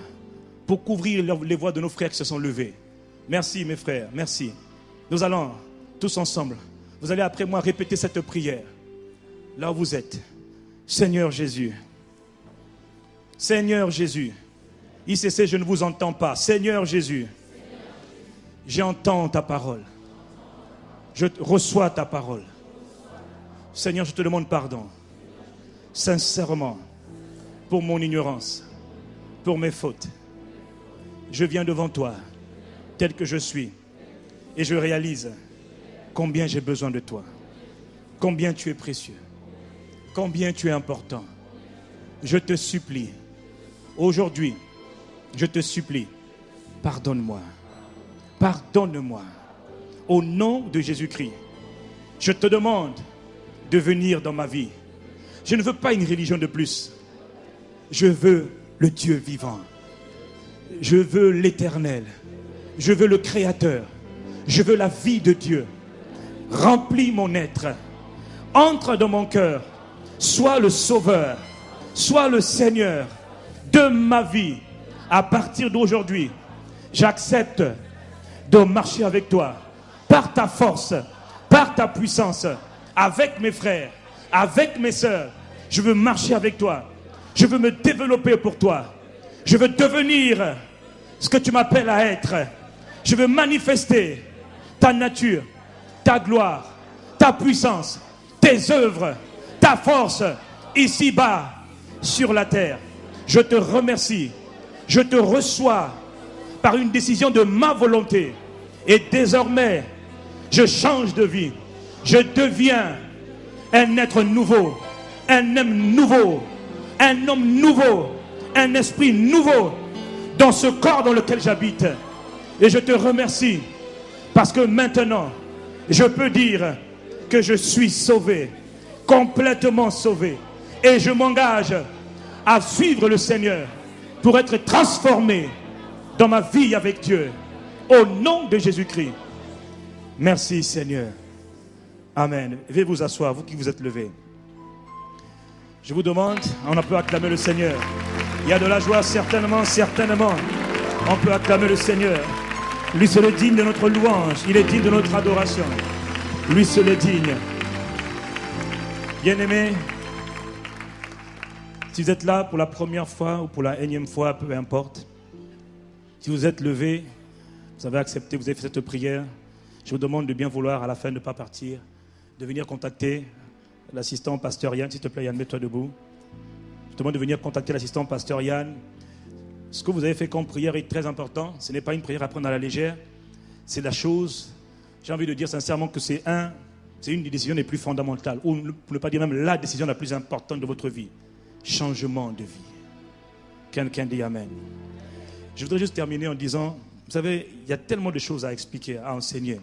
pour couvrir les voix de nos frères qui se sont levés. Merci mes frères, merci. Nous allons tous ensemble. Vous allez après moi répéter cette prière. Là où vous êtes. Seigneur Jésus. Seigneur Jésus. ICC, je ne vous entends pas. Seigneur Jésus. J'entends ta parole. Je reçois ta parole. Seigneur, je te demande pardon. Sincèrement. Pour mon ignorance. Pour mes fautes. Je viens devant toi. Tel que je suis. Et je réalise combien j'ai besoin de toi. Combien tu es précieux. Combien tu es important. Je te supplie. Aujourd'hui, je te supplie. Pardonne-moi. Pardonne-moi. Au nom de Jésus-Christ, je te demande de venir dans ma vie. Je ne veux pas une religion de plus. Je veux le Dieu vivant. Je veux l'Éternel. Je veux le Créateur. Je veux la vie de Dieu. Remplis mon être. Entre dans mon cœur. Sois le Sauveur. Sois le Seigneur de ma vie. À partir d'aujourd'hui, j'accepte de marcher avec toi. Par ta force, par ta puissance. Avec mes frères, avec mes sœurs. Je veux marcher avec toi. Je veux me développer pour toi. Je veux devenir ce que tu m'appelles à être. Je veux manifester ta nature, ta gloire, ta puissance, tes œuvres, ta force, ici-bas, sur la terre. Je te remercie. Je te reçois par une décision de ma volonté. Et désormais, je change de vie. Je deviens un être nouveau, un homme nouveau, un homme nouveau, un esprit nouveau dans ce corps dans lequel j'habite. Et je te remercie parce que maintenant, je peux dire que je suis sauvé, complètement sauvé. Et je m'engage à suivre le Seigneur pour être transformé dans ma vie avec Dieu. Au nom de Jésus-Christ. Merci Seigneur. Amen. Veuillez vous asseoir, vous qui vous êtes levés. Je vous demande, on peut acclamer le Seigneur. Il y a de la joie, certainement, certainement. On peut acclamer le Seigneur. Lui seul est digne de notre louange. Il est digne de notre adoration. Lui seul est digne. Bien-aimés, si vous êtes là pour la première fois ou pour la énième fois, peu importe. Si vous êtes levé, vous avez accepté, vous avez fait cette prière, je vous demande de bien vouloir, à la fin, de ne pas partir, de venir contacter l'assistant pasteur Yann. S'il te plaît, Yann, mets-toi debout. Je te demande de venir contacter l'assistant pasteur Yann. Ce que vous avez fait comme prière est très important. Ce n'est pas une prière à prendre à la légère. C'est la chose, j'ai envie de dire sincèrement que c'est une des décisions les plus fondamentales, ou pour ne pas dire même la décision la plus importante de votre vie. Changement de vie. Quelqu'un dit Amen. Je voudrais juste terminer en disant, vous savez, il y a tellement de choses à expliquer, à enseigner.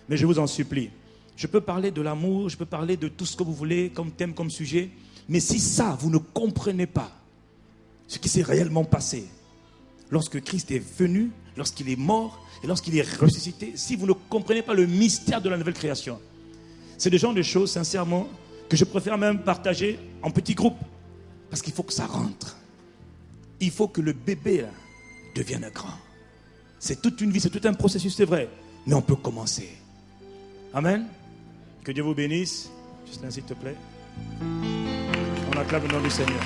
Mais je vous en supplie. Je peux parler de l'amour, je peux parler de tout ce que vous voulez comme thème, comme sujet. Mais si ça, vous ne comprenez pas ce qui s'est réellement passé lorsque Christ est venu, lorsqu'il est mort et lorsqu'il est ressuscité, si vous ne comprenez pas le mystère de la nouvelle création, c'est le genre de choses, sincèrement, que je préfère même partager en petits groupes. Parce qu'il faut que ça rentre. Il faut que le bébé là, devienne grand. C'est toute une vie, c'est tout un processus, c'est vrai. Mais on peut commencer. Amen. Que Dieu vous bénisse. Juste là, s'il te plaît. On acclame le nom du Seigneur.